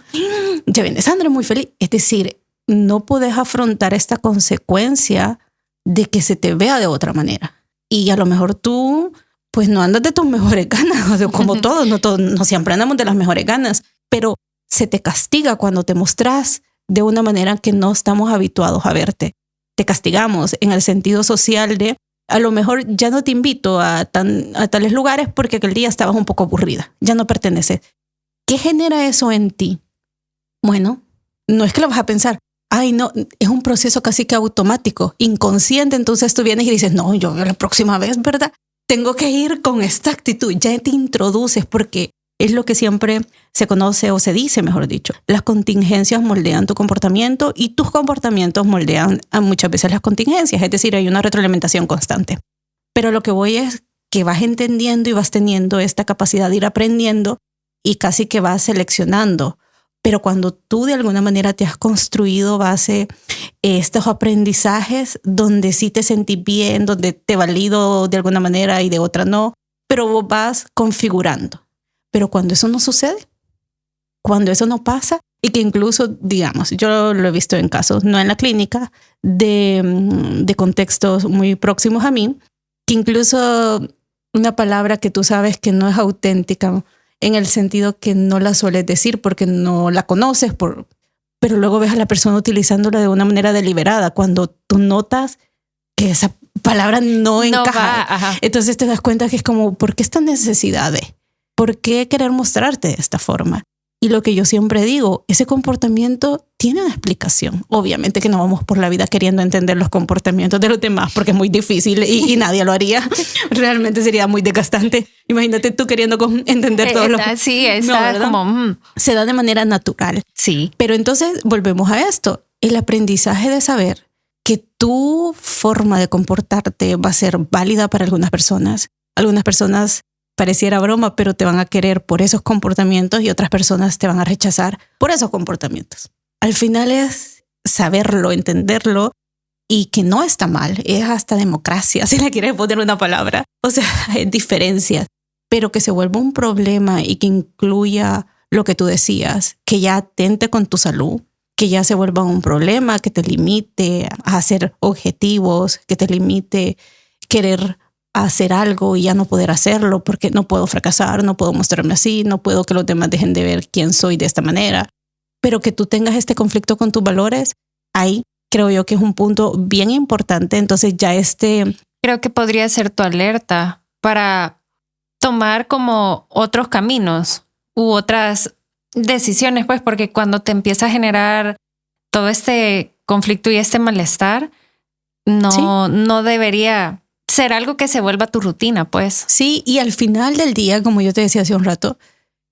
Speaker 2: ya viene Sandra muy feliz. Es decir, no puedes afrontar esta consecuencia de que se te vea de otra manera. Y a lo mejor tú, pues no andas de tus mejores ganas, o sea, como todos, no siempre andamos de las mejores ganas, pero se te castiga cuando te mostrás de una manera que no estamos habituados a verte. Te castigamos en el sentido social de, a lo mejor ya no te invito a tales lugares porque aquel día estabas un poco aburrida, ya no perteneces. ¿Qué genera eso en ti? Bueno, no es que lo vas a pensar, ay no, es un proceso casi que automático, inconsciente, entonces tú vienes y dices, no, yo la próxima vez, ¿verdad? Tengo que ir con esta actitud, ya te introduces porque es lo que siempre se conoce o se dice, mejor dicho. Las contingencias moldean tu comportamiento y tus comportamientos moldean a muchas veces las contingencias. Es decir, hay una retroalimentación constante. Pero lo que voy es que vas entendiendo y vas teniendo esta capacidad de ir aprendiendo y casi que vas seleccionando. Pero cuando tú de alguna manera te has construido base estos aprendizajes donde sí te sentís bien, donde te valido de alguna manera y de otra no, pero vos vas configurando. Pero cuando eso no sucede, cuando eso no pasa, y que incluso, digamos, yo lo he visto en casos, no en la clínica, de contextos muy próximos a mí, que incluso una palabra que tú sabes que no es auténtica, en el sentido que no la sueles decir porque no la conoces, pero luego ves a la persona utilizándola de una manera deliberada, cuando tú notas que esa palabra no encaja. Entonces te das cuenta que es como, ¿por qué esta necesidad de? ¿Por qué querer mostrarte de esta forma? Y lo que yo siempre digo, ese comportamiento tiene una explicación. Obviamente que no vamos por la vida queriendo entender los comportamientos de los demás porque es muy difícil y nadie lo haría. Realmente sería muy desgastante. Imagínate tú queriendo entender todos los...
Speaker 1: Sí, está como...
Speaker 2: Se da de manera natural.
Speaker 1: Sí.
Speaker 2: Pero entonces volvemos a esto. El aprendizaje de saber que tu forma de comportarte va a ser válida para algunas personas. Algunas personas pareciera broma, pero te van a querer por esos comportamientos y otras personas te van a rechazar por esos comportamientos. Al final es saberlo, entenderlo y que no está mal. Es hasta democracia, si le quieres poner una palabra. O sea, hay diferencias, pero que se vuelva un problema y que incluya lo que tú decías, que ya atente con tu salud, que ya se vuelva un problema, que te limite a hacer objetivos, que te limite querer hacer algo y ya no poder hacerlo porque no puedo fracasar, no puedo mostrarme así, no puedo que los demás dejen de ver quién soy de esta manera. Pero que tú tengas este conflicto con tus valores, ahí creo yo que es un punto bien importante. Entonces ya
Speaker 1: creo que podría ser tu alerta para tomar como otros caminos u otras decisiones, pues, porque cuando te empieza a generar todo este conflicto y este malestar, no debería ser algo que se vuelva tu rutina, pues.
Speaker 2: Sí, y al final del día, como yo te decía hace un rato,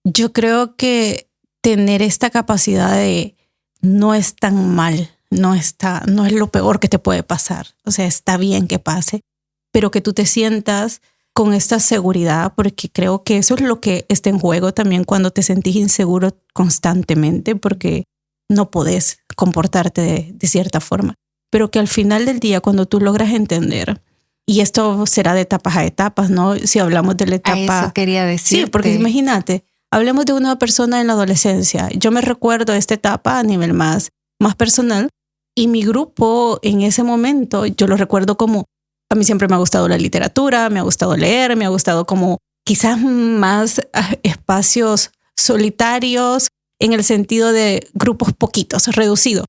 Speaker 2: yo creo que tener esta capacidad de no es tan mal, no es lo peor que te puede pasar. O sea, está bien que pase, pero que tú te sientas con esta seguridad, porque creo que eso es lo que está en juego también cuando te sentís inseguro constantemente, porque no podés comportarte de cierta forma. Pero que al final del día, cuando tú logras entender, y esto será de etapas a etapas, ¿no? Si hablamos de la etapa...
Speaker 1: Eso quería decir.
Speaker 2: Sí, porque imagínate, hablemos de una persona en la adolescencia. Yo me recuerdo esta etapa a nivel más personal, Y mi grupo en ese momento, yo lo recuerdo como, a mí siempre me ha gustado la literatura, me ha gustado leer, me ha gustado como quizás más espacios solitarios en el sentido de grupos poquitos, reducidos.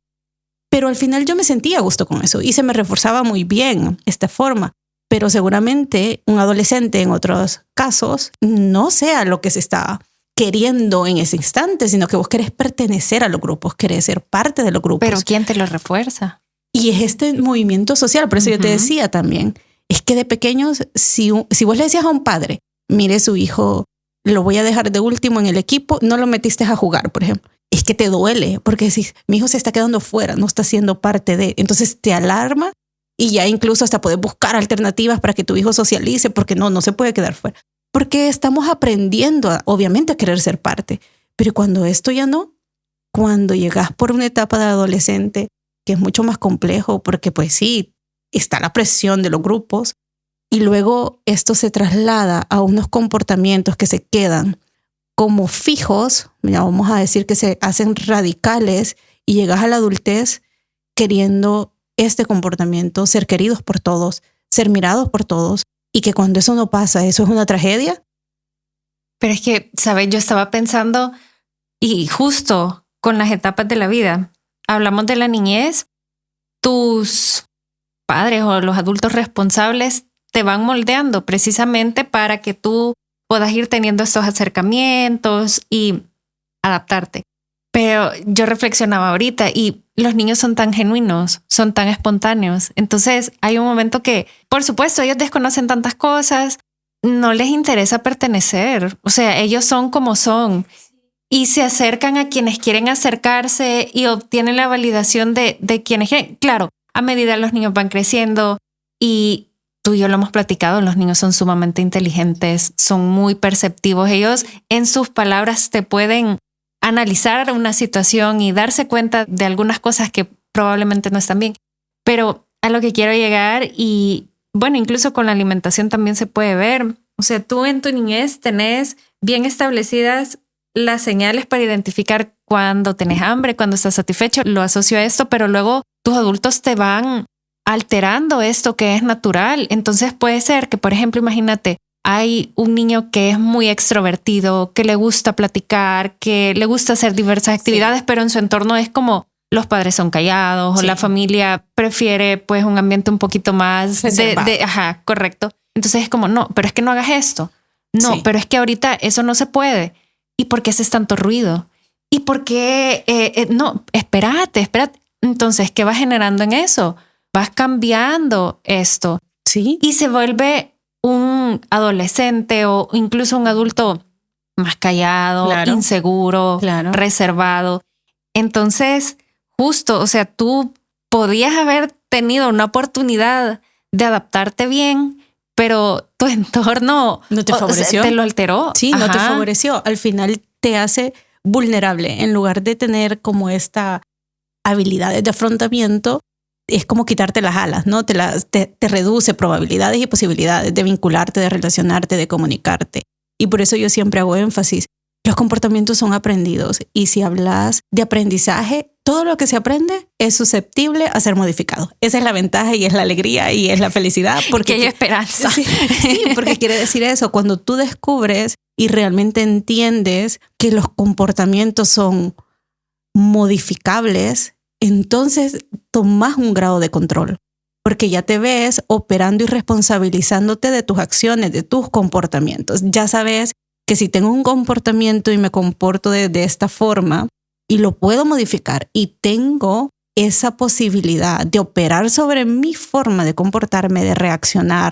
Speaker 2: Pero al final yo me sentía a gusto con eso y se me reforzaba muy bien esta forma. Pero seguramente un adolescente en otros casos no sea lo que se está queriendo en ese instante, sino que vos querés pertenecer a los grupos, querés ser parte de los grupos.
Speaker 1: Pero ¿quién te lo refuerza?
Speaker 2: Y es este movimiento social, por eso yo te decía también, es que de pequeños, si vos le decías a un padre, mire, su hijo lo voy a dejar de último en el equipo, no lo metiste a jugar, por ejemplo. Es que te duele, porque decís, mi hijo se está quedando fuera, no está siendo parte de... Entonces te alarma y ya incluso hasta puedes buscar alternativas para que tu hijo socialice, porque no se puede quedar fuera. Porque estamos aprendiendo, obviamente, a querer ser parte. Pero cuando esto ya no, cuando llegas por una etapa de adolescente, que es mucho más complejo, porque pues sí, está la presión de los grupos, y luego esto se traslada a unos comportamientos que se quedan como fijos, vamos a decir que se hacen radicales, y llegas a la adultez queriendo este comportamiento, ser queridos por todos, ser mirados por todos, y que cuando eso no pasa, eso es una tragedia.
Speaker 1: Pero es que, ¿sabes? Yo estaba pensando, y justo con las etapas de la vida, hablamos de la niñez, tus padres o los adultos responsables te van moldeando precisamente para que tú puedas ir teniendo estos acercamientos y adaptarte. Pero yo reflexionaba ahorita y los niños son tan genuinos, son tan espontáneos. Entonces hay un momento que, por supuesto, ellos desconocen tantas cosas, no les interesa pertenecer. O sea, ellos son como son y se acercan a quienes quieren acercarse y obtienen la validación de quienes quieren. Claro, a medida los niños van creciendo y tú y yo lo hemos platicado, los niños son sumamente inteligentes, son muy perceptivos. Ellos en sus palabras te pueden analizar una situación y darse cuenta de algunas cosas que probablemente no están bien. Pero a lo que quiero llegar, y bueno, incluso con la alimentación también se puede ver. O sea, tú en tu niñez tenés bien establecidas las señales para identificar cuando tenés hambre, cuando estás satisfecho. Lo asocio a esto, pero luego tus adultos te van alterando esto que es natural. Entonces puede ser que, por ejemplo, imagínate, hay un niño que es muy extrovertido, que le gusta platicar, que le gusta hacer diversas actividades, pero en su entorno es como los padres son callados o la familia prefiere pues un ambiente un poquito más correcto. Entonces es como, no, pero es que no hagas esto. No, pero es que ahorita eso no se puede. ¿Y por qué haces tanto ruido? ¿Y por qué? No, espérate. Entonces, ¿qué vas generando en eso? Vas cambiando esto.
Speaker 2: Sí.
Speaker 1: Y se vuelve un adolescente o incluso un adulto más callado, inseguro, reservado. Entonces, justo, o sea, tú podías haber tenido una oportunidad de adaptarte bien, pero tu entorno
Speaker 2: no te favoreció.
Speaker 1: Te lo alteró.
Speaker 2: Sí, no te favoreció. Al final te hace vulnerable. En lugar de tener como esta habilidades de afrontamiento, es como quitarte las alas, ¿no? Te reduce probabilidades y posibilidades de vincularte, de relacionarte, de comunicarte. Y por eso yo siempre hago énfasis. Los comportamientos son aprendidos. Y si hablas de aprendizaje, todo lo que se aprende es susceptible a ser modificado. Esa es la ventaja y es la alegría y es la felicidad. Porque
Speaker 1: hay esperanza.
Speaker 2: Sí, porque quiere decir eso. Cuando tú descubres y realmente entiendes que los comportamientos son modificables, entonces tomas un grado de control, porque ya te ves operando y responsabilizándote de tus acciones, de tus comportamientos. Ya sabes que si tengo un comportamiento y me comporto de esta forma y lo puedo modificar y tengo esa posibilidad de operar sobre mi forma de comportarme, de reaccionar,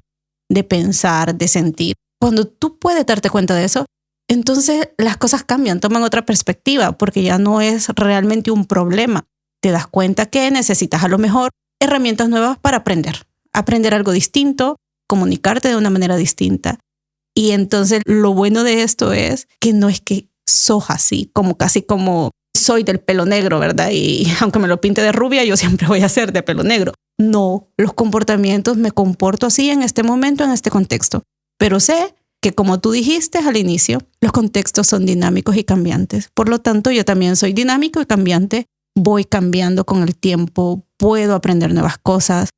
Speaker 2: de pensar, de sentir. Cuando tú puedes darte cuenta de eso, entonces las cosas cambian, toman otra perspectiva, porque ya no es realmente un problema. Te das cuenta que necesitas a lo mejor herramientas nuevas para aprender algo distinto, comunicarte de una manera distinta. Y entonces lo bueno de esto es que no es que sos así, como casi como soy del pelo negro, ¿verdad? Y aunque me lo pinte de rubia, yo siempre voy a ser de pelo negro. No, los comportamientos me comporto así en este momento, en este contexto. Pero sé que, como tú dijiste al inicio, los contextos son dinámicos y cambiantes. Por lo tanto, yo también soy dinámico y cambiante. Voy cambiando con el tiempo, puedo aprender nuevas cosas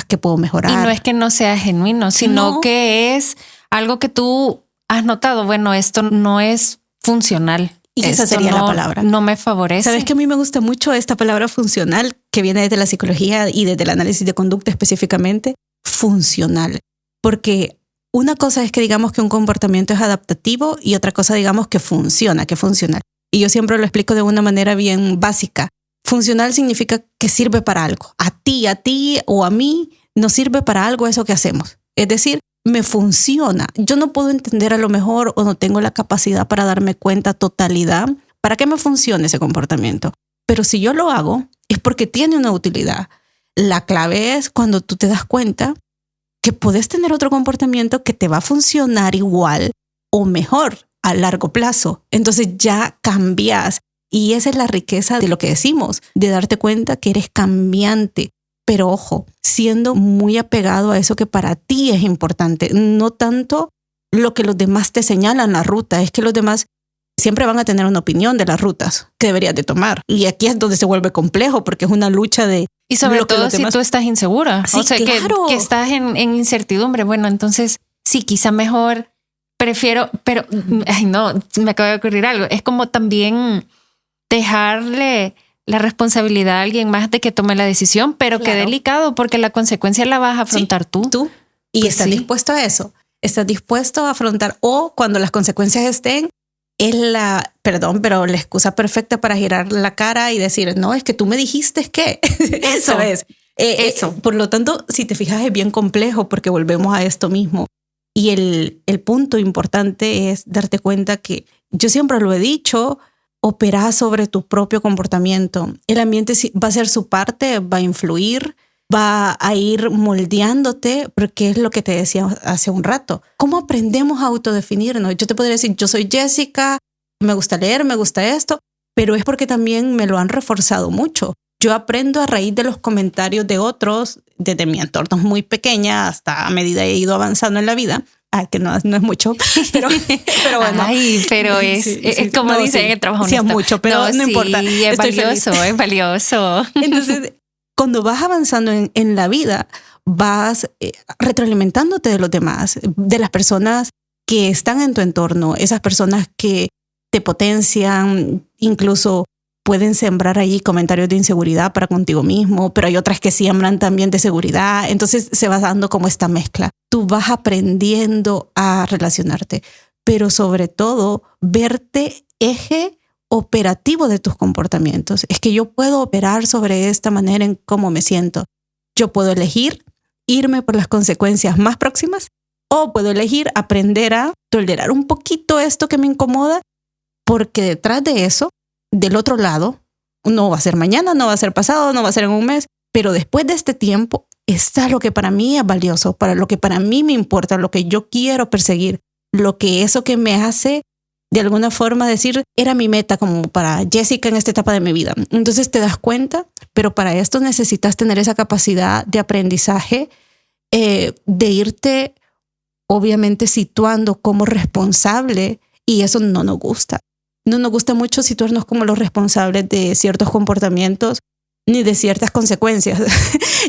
Speaker 2: que puedo mejorar.
Speaker 1: Y no es que no sea genuino, sino que es algo que tú has notado. Bueno, esto no es funcional.
Speaker 2: Y esa sería la palabra.
Speaker 1: No me favorece.
Speaker 2: ¿Sabes que a mí me gusta mucho esta palabra funcional, que viene desde la psicología y desde el análisis de conducta específicamente? Funcional. Porque una cosa es que digamos que un comportamiento es adaptativo y otra cosa digamos que funciona, que es funcional. Y yo siempre lo explico de una manera bien básica. Funcional significa que sirve para algo. A ti o a mí nos sirve para algo eso que hacemos. Es decir, me funciona. Yo no puedo entender a lo mejor o no tengo la capacidad para darme cuenta a totalidad para que me funcione ese comportamiento. Pero si yo lo hago es porque tiene una utilidad. La clave es cuando tú te das cuenta que puedes tener otro comportamiento que te va a funcionar igual o mejor a largo plazo. Entonces ya cambias. Y esa es la riqueza de lo que decimos, de darte cuenta que eres cambiante. Pero ojo, siendo muy apegado a eso que para ti es importante, no tanto lo que los demás te señalan la ruta, es que los demás siempre van a tener una opinión de las rutas que deberías de tomar. Y aquí es donde se vuelve complejo porque es una lucha de...
Speaker 1: Y sobre todo si tú estás insegura,
Speaker 2: sí,
Speaker 1: o sea,
Speaker 2: claro,
Speaker 1: que estás en incertidumbre. Bueno, entonces sí, quizá mejor prefiero, pero ay no, me acaba de ocurrir algo. Es como también dejarle la responsabilidad a alguien más de que tome la decisión, pero qué delicado, porque la consecuencia la vas a afrontar tú.
Speaker 2: Y
Speaker 1: Pues
Speaker 2: estás dispuesto a eso. Estás dispuesto a afrontar, o cuando las consecuencias estén, es pero la excusa perfecta para girar la cara y decir, no, es que tú me dijiste que.
Speaker 1: Eso.
Speaker 2: ¿Sabes?
Speaker 1: Eso.
Speaker 2: Por lo tanto, si te fijas, es bien complejo porque volvemos a esto mismo. Y el punto importante es darte cuenta que, yo siempre lo he dicho, operar sobre tu propio comportamiento. El ambiente va a hacer su parte, va a influir, va a ir moldeándote, porque es lo que te decía hace un rato. ¿Cómo aprendemos a autodefinirnos? Yo te podría decir, yo soy Jessica, me gusta leer, me gusta esto, pero es porque también me lo han reforzado mucho. Yo aprendo a raíz de los comentarios de otros, desde mi entorno muy pequeña hasta a medida que he ido avanzando en la vida. Ay, que no es mucho, pero bueno.
Speaker 1: Ay, pero es como
Speaker 2: no,
Speaker 1: dicen en el trabajo.
Speaker 2: Sí, es mucho, pero no importa.
Speaker 1: Es valioso, es valioso.
Speaker 2: Entonces, cuando vas avanzando en la vida, vas retroalimentándote de los demás, de las personas que están en tu entorno, esas personas que te potencian, incluso pueden sembrar allí comentarios de inseguridad para contigo mismo, pero hay otras que siembran también de seguridad. Entonces se va dando como esta mezcla. Tú vas aprendiendo a relacionarte, pero sobre todo verte eje operativo de tus comportamientos. Es que yo puedo operar sobre esta manera en cómo me siento. Yo puedo elegir irme por las consecuencias más próximas o puedo elegir aprender a tolerar un poquito esto que me incomoda, porque detrás de eso, del otro lado, no va a ser mañana, no va a ser pasado, no va a ser en un mes, pero después de este tiempo está lo que para mí es valioso, para lo que para mí me importa, lo que yo quiero perseguir, lo que eso que me hace de alguna forma decir, era mi meta como para Jessica en esta etapa de mi vida. Entonces te das cuenta, pero para esto necesitas tener esa capacidad de aprendizaje, de irte obviamente situando como responsable, y eso no nos gusta. No nos gusta mucho situarnos como los responsables de ciertos comportamientos ni de ciertas consecuencias.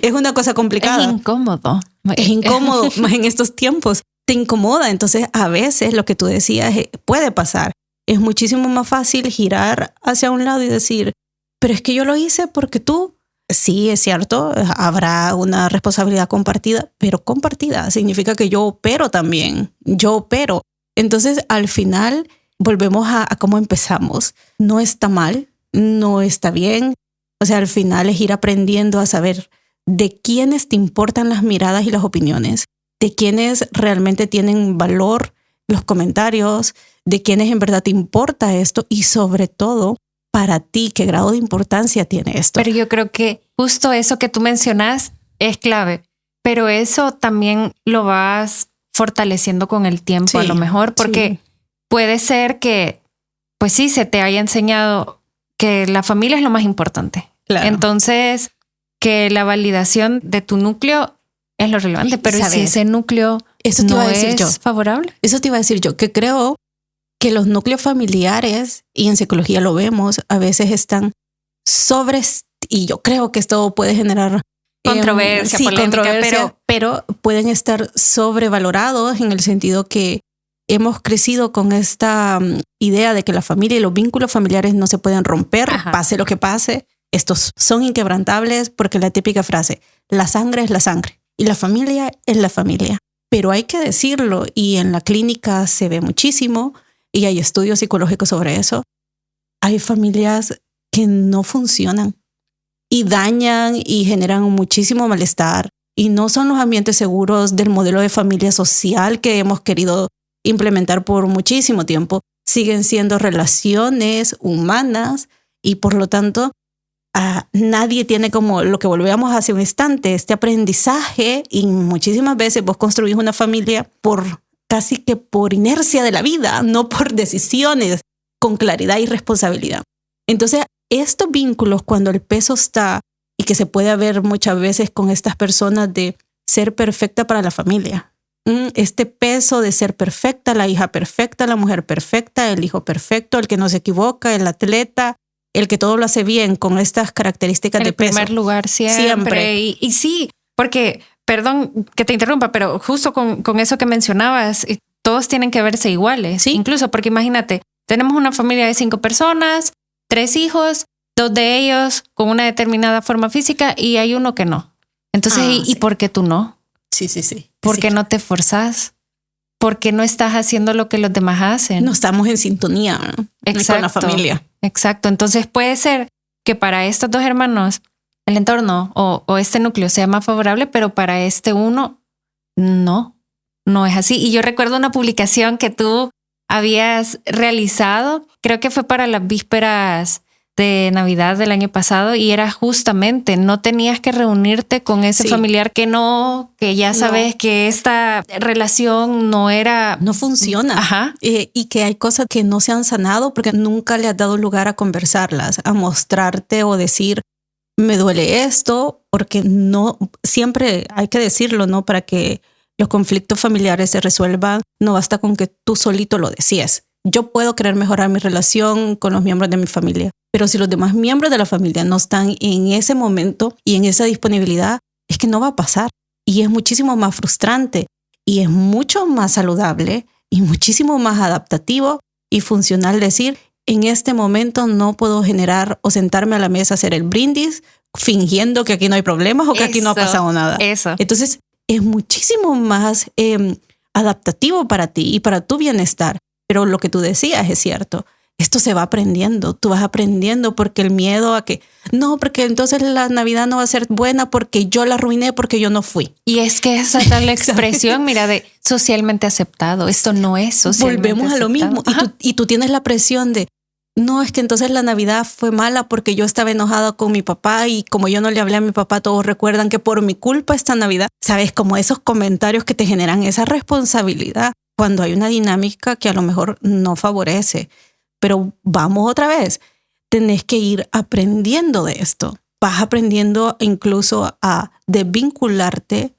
Speaker 2: Es una cosa complicada.
Speaker 1: Es incómodo.
Speaker 2: Es incómodo, más en estos tiempos. Te incomoda. Entonces, a veces lo que tú decías puede pasar. Es muchísimo más fácil girar hacia un lado y decir, pero es que yo lo hice porque tú. Sí, es cierto, habrá una responsabilidad compartida, pero compartida significa que yo opero también. Yo opero. Entonces, al final, volvemos a cómo empezamos. No está mal, no está bien. O sea, al final es ir aprendiendo a saber de quiénes te importan las miradas y las opiniones, de quiénes realmente tienen valor los comentarios, de quiénes en verdad te importa esto y sobre todo para ti, qué grado de importancia tiene esto.
Speaker 1: Pero yo creo que justo eso que tú mencionas es clave, pero eso también lo vas fortaleciendo con el tiempo, sí, a lo mejor, porque puede ser que, pues sí, se te haya enseñado que la familia es lo más importante. Claro. Entonces, que la validación de tu núcleo es lo relevante, pero ¿sabes? Si ese núcleo eso te no iba a decir es yo. Favorable.
Speaker 2: Eso te iba a decir yo, que creo que los núcleos familiares, y en psicología lo vemos, a veces están y yo creo que esto puede generar
Speaker 1: controversia, polémica,
Speaker 2: pero pueden estar sobrevalorados en el sentido que hemos crecido con esta idea de que la familia y los vínculos familiares no se pueden romper, pase lo que pase. Estos son inquebrantables porque la típica frase, la sangre es la sangre y la familia es la familia. Pero hay que decirlo, y en la clínica se ve muchísimo y hay estudios psicológicos sobre eso. Hay familias que no funcionan y dañan y generan muchísimo malestar y no son los ambientes seguros del modelo de familia social que hemos querido implementar por muchísimo tiempo. Siguen siendo relaciones humanas y por lo tanto nadie tiene, como lo que volvíamos hace un instante, este aprendizaje, y muchísimas veces vos construís una familia casi que por inercia de la vida, no por decisiones con claridad y responsabilidad. Entonces, estos vínculos, cuando el peso está, y que se puede ver muchas veces con estas personas de ser perfecta para la familia, este peso de ser perfecta, la hija perfecta, la mujer perfecta, el hijo perfecto, el que no se equivoca, el atleta, el que todo lo hace bien, con estas características de peso.
Speaker 1: En primer lugar, siempre. Y sí, porque, perdón que te interrumpa, pero justo con eso que mencionabas, todos tienen que verse iguales.
Speaker 2: ¿Sí?
Speaker 1: Incluso porque imagínate, tenemos una familia de 5 personas, 3 hijos, 2 de ellos con una determinada forma física y hay uno que no. Entonces, ¿y por qué tú no?
Speaker 2: Sí.
Speaker 1: ¿Por qué no te forzás? ¿Por qué no estás haciendo lo que los demás hacen?
Speaker 2: No estamos en sintonía, ¿no? Con la familia.
Speaker 1: Exacto. Entonces puede ser que para estos 2 hermanos el entorno o este núcleo sea más favorable, pero para este uno no es así. Y yo recuerdo una publicación que tú habías realizado, creo que fue para las vísperas de Navidad del año pasado, y era justamente, no tenías que reunirte con ese familiar que ya sabes que esta relación no
Speaker 2: funciona.
Speaker 1: Ajá.
Speaker 2: Y que hay cosas que no se han sanado porque nunca le has dado lugar a conversarlas, a mostrarte o decir, me duele esto, porque no, siempre hay que decirlo, ¿no? Para que los conflictos familiares se resuelvan, no basta con que tú solito lo decías. Yo puedo querer mejorar mi relación con los miembros de mi familia, pero si los demás miembros de la familia no están en ese momento y en esa disponibilidad, es que no va a pasar. Y es muchísimo más frustrante y es mucho más saludable y muchísimo más adaptativo y funcional decir, en este momento no puedo generar o sentarme a la mesa a hacer el brindis fingiendo que aquí no hay problemas o que aquí no ha pasado nada.
Speaker 1: Eso.
Speaker 2: Entonces es muchísimo más adaptativo para ti y para tu bienestar. Pero lo que tú decías es cierto. Esto se va aprendiendo. Tú vas aprendiendo porque el miedo a que no, porque entonces la Navidad no va a ser buena porque yo la arruiné porque yo no fui.
Speaker 1: Y es que esa es la expresión, mira, de socialmente aceptado. Esto no es socialmente
Speaker 2: Volvemos
Speaker 1: aceptado.
Speaker 2: A lo mismo. Y tú tienes la presión de no, es que entonces la Navidad fue mala porque yo estaba enojada con mi papá y como yo no le hablé a mi papá, todos recuerdan que por mi culpa esta Navidad. Sabes, como esos comentarios que te generan esa responsabilidad cuando hay una dinámica que a lo mejor no favorece. Pero vamos otra vez, tenés que ir aprendiendo de esto. Vas aprendiendo incluso a desvincularte,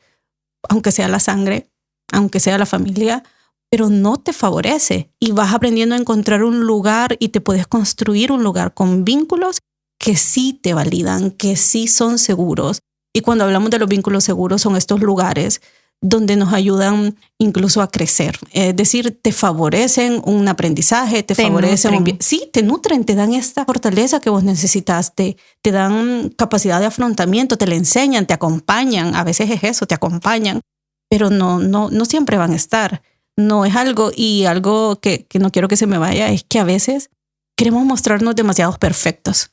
Speaker 2: aunque sea la sangre, aunque sea la familia, pero no te favorece. Y vas aprendiendo a encontrar un lugar y te puedes construir un lugar con vínculos que sí te validan, que sí son seguros. Y cuando hablamos de los vínculos seguros son estos lugares donde nos ayudan incluso a crecer. Es decir, te favorecen un aprendizaje, te favorecen sí, te nutren, te dan esta fortaleza que vos necesitas, te dan capacidad de afrontamiento, te la enseñan, te acompañan. A veces es eso, te acompañan, pero no siempre van a estar. No es algo, y algo que no quiero que se me vaya, es que a veces queremos mostrarnos demasiado perfectos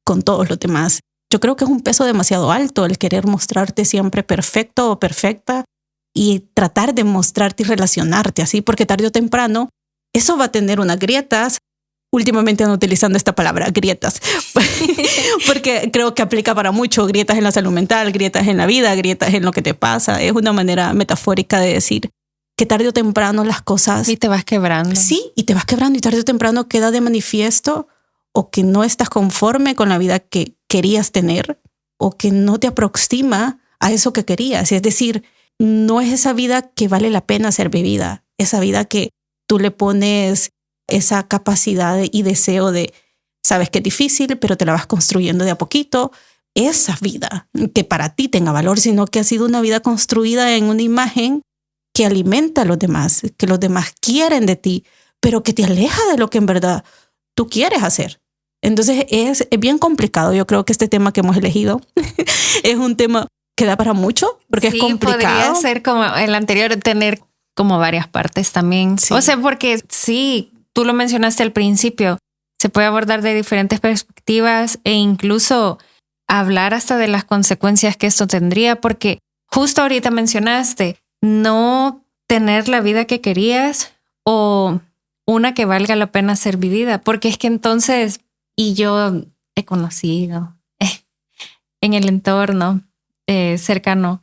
Speaker 2: con todos los demás. Yo creo que es un peso demasiado alto el querer mostrarte siempre perfecto o perfecta y tratar de mostrarte y relacionarte así, porque tarde o temprano eso va a tener unas grietas. Últimamente ando utilizando esta palabra, grietas, porque creo que aplica para mucho. Grietas en la salud mental, grietas en la vida, grietas en lo que te pasa. Es una manera metafórica de decir que tarde o temprano las cosas...
Speaker 1: Y te vas quebrando.
Speaker 2: Sí, y te vas quebrando y tarde o temprano queda de manifiesto o que no estás conforme con la vida que querías tener o que no te aproxima a eso que querías. Es decir, no es esa vida que vale la pena ser vivida, esa vida que tú le pones esa capacidad y deseo de sabes que es difícil, pero te la vas construyendo de a poquito. Esa vida que para ti tenga valor, sino que ha sido una vida construida en una imagen que alimenta a los demás, que los demás quieren de ti, pero que te aleja de lo que en verdad tú quieres hacer. Entonces es bien complicado. Yo creo que este tema que hemos elegido es un tema que da para mucho, porque sí, es complicado.
Speaker 1: Podría ser como el anterior, tener como varias partes también. Sí. O sea, porque sí, tú lo mencionaste al principio, se puede abordar de diferentes perspectivas e incluso hablar hasta de las consecuencias que esto tendría, porque justo ahorita mencionaste no tener la vida que querías o una que valga la pena ser vivida, porque es que entonces, y yo he conocido en el entorno cercano,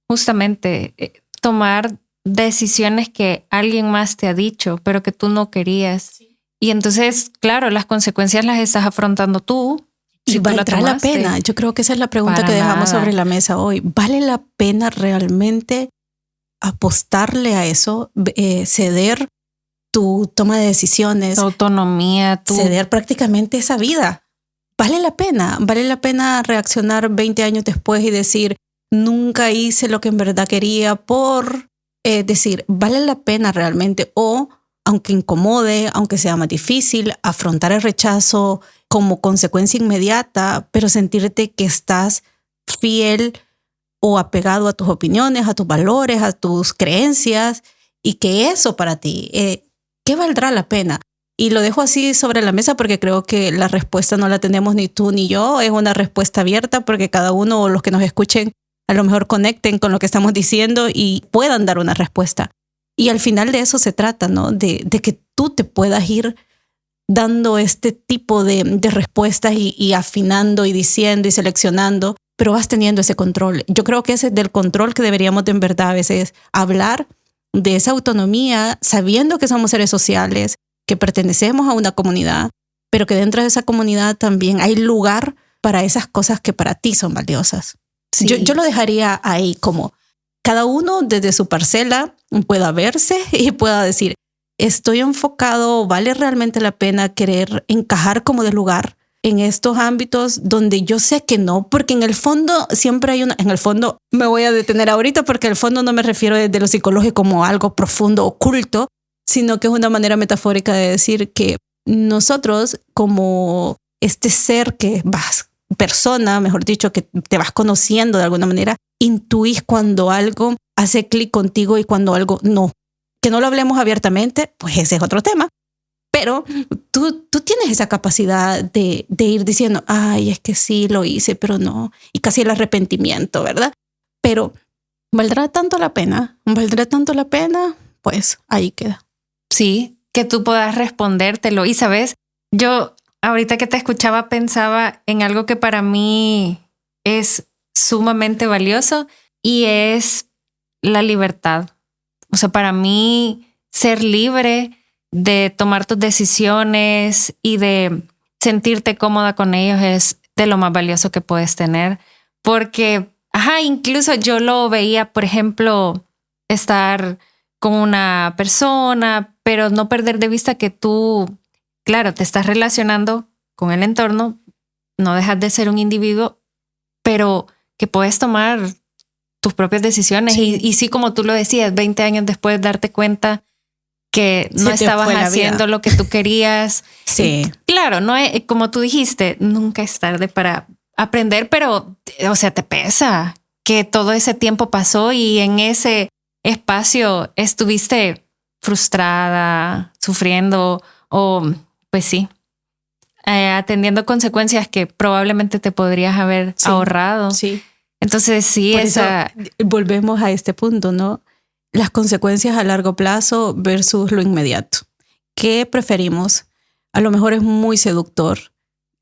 Speaker 1: justamente tomar decisiones que alguien más te ha dicho, pero que tú no querías. Sí. Y entonces, claro, las consecuencias las estás afrontando tú.
Speaker 2: ¿Y si valdrá la pena? Yo creo que esa es la pregunta que dejamos sobre la mesa hoy. ¿Vale la pena realmente apostarle a eso? Ceder tu toma de decisiones,
Speaker 1: tu autonomía,
Speaker 2: ceder prácticamente esa vida. ¿Vale la pena? ¿Vale la pena reaccionar 20 años después y decir, nunca hice lo que en verdad quería por decir, ¿vale la pena realmente? O, aunque incomode, aunque sea más difícil, afrontar el rechazo como consecuencia inmediata, pero sentirte que estás fiel o apegado a tus opiniones, a tus valores, a tus creencias, y que eso para ti, ¿qué valdrá la pena? Y lo dejo así sobre la mesa porque creo que la respuesta no la tenemos ni tú ni yo. Es una respuesta abierta porque cada uno o los que nos escuchen a lo mejor conecten con lo que estamos diciendo y puedan dar una respuesta. Y al final de eso se trata, ¿no? De que tú te puedas ir dando este tipo de respuestas y afinando y diciendo y seleccionando, pero vas teniendo ese control. Yo creo que ese es del control que deberíamos de en verdad a veces hablar, de esa autonomía, sabiendo que somos seres sociales, que pertenecemos a una comunidad, pero que dentro de esa comunidad también hay lugar para esas cosas que para ti son valiosas. Sí. Yo lo dejaría ahí, como cada uno desde su parcela pueda verse y pueda decir, estoy enfocado, ¿vale realmente la pena querer encajar como de lugar en estos ámbitos donde yo sé que no? Porque en el fondo siempre hay en el fondo me voy a detener ahorita porque el fondo no me refiero desde lo psicológico como algo profundo, oculto, sino que es una manera metafórica de decir que nosotros como este ser que vas, persona, mejor dicho, que te vas conociendo de alguna manera, intuís cuando algo hace clic contigo y cuando algo no. Que no lo hablemos abiertamente, pues ese es otro tema. Pero tú tienes esa capacidad de ir diciendo, ay, es que sí lo hice, pero no. Y casi el arrepentimiento, ¿verdad? Pero ¿valdrá tanto la pena? ¿Valdrá tanto la pena? Pues ahí queda.
Speaker 1: Sí, que tú puedas respondértelo. Y sabes, yo ahorita que te escuchaba pensaba en algo que para mí es sumamente valioso y es la libertad. O sea, para mí ser libre de tomar tus decisiones y de sentirte cómoda con ellos es de lo más valioso que puedes tener. Porque, incluso yo lo veía, por ejemplo, estar con una persona, pero no perder de vista que tú, claro, te estás relacionando con el entorno, no dejas de ser un individuo, pero que puedes tomar tus propias decisiones. Sí. Y sí, como tú lo decías, 20 años después darte cuenta que no estabas haciendo lo que tú querías.
Speaker 2: Sí.
Speaker 1: Y, claro, no es, como tú dijiste, nunca es tarde para aprender, pero, o sea, te pesa que todo ese tiempo pasó y en ese espacio estuviste frustrada, sufriendo o, pues sí, atendiendo consecuencias que probablemente te podrías haber ahorrado.
Speaker 2: Sí.
Speaker 1: Entonces sí,
Speaker 2: por eso volvemos a este punto, ¿no? Las consecuencias a largo plazo versus lo inmediato. ¿Qué preferimos? A lo mejor es muy seductor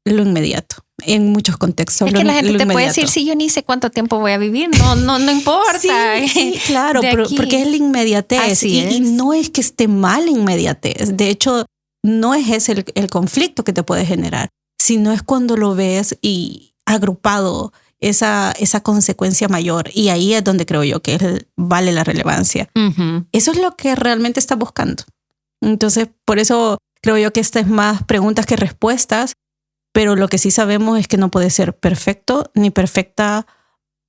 Speaker 2: lo inmediato en muchos contextos.
Speaker 1: Es que la gente te puede decir, sí, yo ni sé cuánto tiempo voy a vivir, no importa.
Speaker 2: Sí, claro, porque es la inmediatez y no es que esté mal la inmediatez. De hecho, no es ese el conflicto que te puede generar, sino es cuando lo ves y agrupado esa consecuencia mayor. Y ahí es donde creo yo que vale la relevancia.
Speaker 1: Uh-huh.
Speaker 2: Eso es lo que realmente estás buscando. Entonces, por eso creo yo que esta es más preguntas que respuestas, pero lo que sí sabemos es que no puede ser perfecto ni perfecta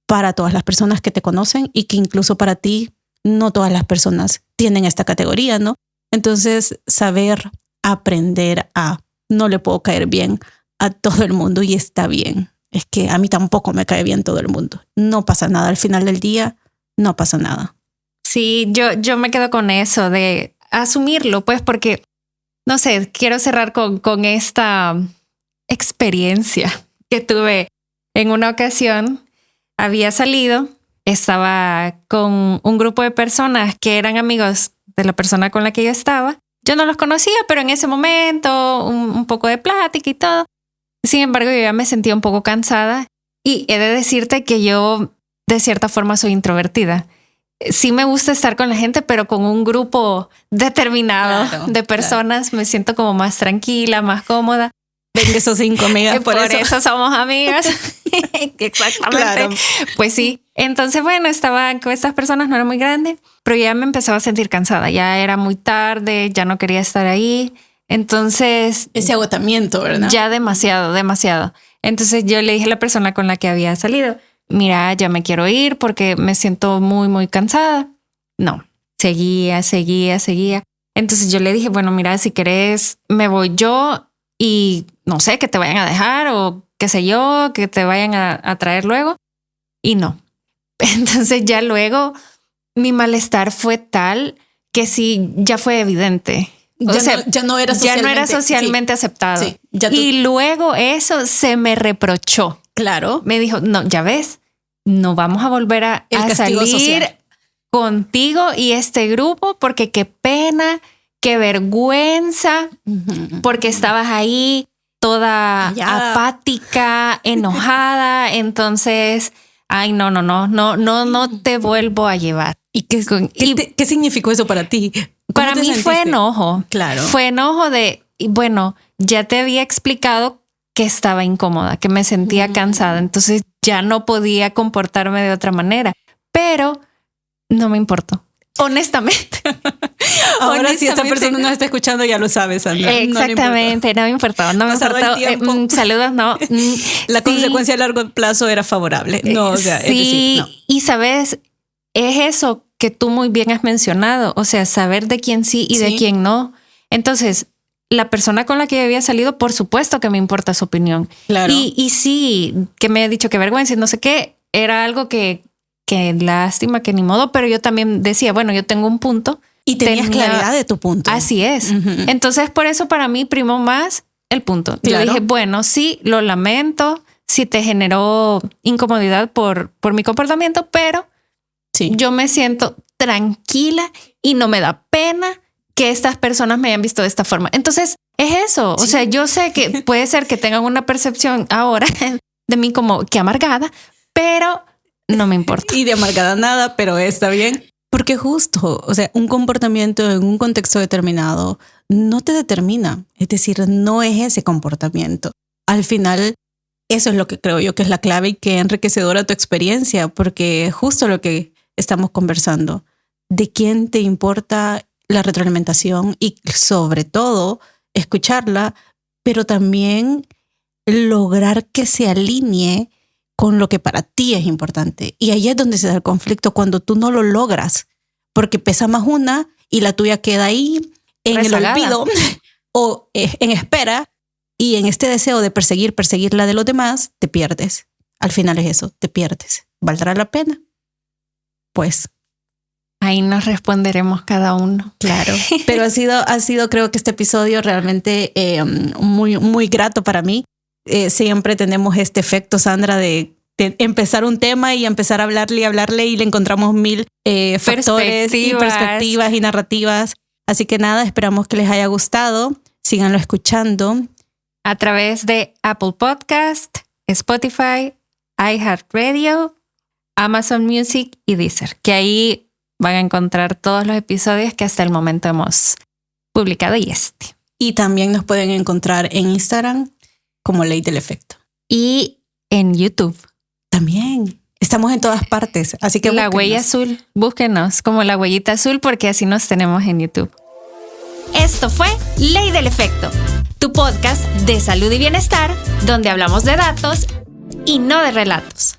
Speaker 2: para todas las personas que te conocen y que incluso para ti no todas las personas tienen esta categoría, ¿no? Entonces, saber aprender a no le puedo caer bien a todo el mundo y está bien. Es que a mí tampoco me cae bien todo el mundo. No pasa nada. Al final del día, no pasa nada.
Speaker 1: Sí, yo me quedo con eso de asumirlo, pues, porque, no sé, quiero cerrar con esta experiencia que tuve en una ocasión. Había salido, estaba con un grupo de personas que eran amigos de la persona con la que yo estaba. Yo no los conocía, pero en ese momento un poco de plática y todo. Sin embargo, yo ya me sentía un poco cansada y he de decirte que yo de cierta forma soy introvertida. Sí me gusta estar con la gente, pero con un grupo determinado de personas me siento como más tranquila, más cómoda.
Speaker 2: Ven que sos 5 amigas,
Speaker 1: por eso somos amigas. Exactamente. Claro. Pues sí. Entonces, bueno, estaba con estas personas, no era muy grande, pero ya me empezaba a sentir cansada. Ya era muy tarde, ya no quería estar ahí. Entonces...
Speaker 2: ese agotamiento, ¿verdad?
Speaker 1: Ya demasiado. Entonces yo le dije a la persona con la que había salido, mira, ya me quiero ir porque me siento muy, muy cansada. No, seguía. Entonces yo le dije, bueno, mira, si querés, me voy yo y no sé, que te vayan a dejar o qué sé yo, que te vayan a traer luego. Y no. Entonces ya luego mi malestar fue tal que sí, ya fue evidente.
Speaker 2: Ya no era
Speaker 1: socialmente aceptado. Sí, y luego eso se me reprochó.
Speaker 2: Claro.
Speaker 1: Me dijo, no, ya ves, no vamos a volver a salir social contigo y este grupo porque qué pena, qué vergüenza, porque estabas ahí toda apática, enojada. Entonces, ay, no te vuelvo a llevar.
Speaker 2: ¿Y qué significó eso para ti?
Speaker 1: Para mí sentiste? Fue enojo.
Speaker 2: Claro.
Speaker 1: Fue enojo de, bueno, ya te había explicado que estaba incómoda, que me sentía cansada. Entonces ya no podía comportarme de otra manera. Pero no me importó. Honestamente.
Speaker 2: Ahora si esta persona nos está escuchando ya lo sabes, Sandra.
Speaker 1: Exactamente, no me importaba. Saludos, no.
Speaker 2: La consecuencia a largo plazo era favorable. No, o sea,
Speaker 1: sí,
Speaker 2: es decir, no.
Speaker 1: Y sabes, es eso que tú muy bien has mencionado, o sea, saber de quién sí y de quién no. Entonces, la persona con la que había salido, por supuesto que me importa su opinión.
Speaker 2: Claro.
Speaker 1: Y sí, que me ha dicho que vergüenza y no sé qué, era algo que lástima, que ni modo, pero yo también decía, bueno, yo tengo un punto.
Speaker 2: Y tenías claridad de tu punto.
Speaker 1: Así es. Entonces, por eso para mí primó más el punto. Claro. Yo dije, bueno, sí, lo lamento, si te generó incomodidad por mi comportamiento, pero yo me siento tranquila y no me da pena que estas personas me hayan visto de esta forma. Entonces, es eso. O sea, yo sé que puede ser que tengan una percepción ahora de mí como que amargada, pero no me importa.
Speaker 2: Y de amargada nada, pero está bien. Porque justo, o sea, un comportamiento en un contexto determinado no te determina. Es decir, no es ese comportamiento. Al final, eso es lo que creo yo que es la clave y que es enriquecedora tu experiencia, porque justo lo que estamos conversando, de quién te importa la retroalimentación y sobre todo escucharla, pero también lograr que se alinee con lo que para ti es importante. Y ahí es donde se da el conflicto, cuando tú no lo logras, porque pesa más una y la tuya queda ahí en rezagada, el olvido o en espera, y en este deseo de perseguir la de los demás, te pierdes. Al final es eso, te pierdes. ¿Valdrá la pena? Pues
Speaker 1: ahí nos responderemos cada uno.
Speaker 2: Claro. Pero ha sido creo que este episodio realmente muy, muy grato para mí. Siempre tenemos este efecto, Sandra, de empezar un tema y empezar a hablarle y le encontramos 1000 factores y perspectivas y narrativas. Así que nada, esperamos que les haya gustado. Síganlo escuchando
Speaker 1: a través de Apple Podcast, Spotify, iHeartRadio, Amazon Music y Deezer, que ahí van a encontrar todos los episodios que hasta el momento hemos publicado y este.
Speaker 2: Y también nos pueden encontrar en Instagram como Ley del Efecto.
Speaker 1: Y en YouTube.
Speaker 2: También. Estamos en todas partes, así que
Speaker 1: la huella azul, búsquenos como la huellita azul porque así nos tenemos en YouTube. Esto fue Ley del Efecto. tu podcast de salud y bienestar, donde hablamos de datos y no de relatos.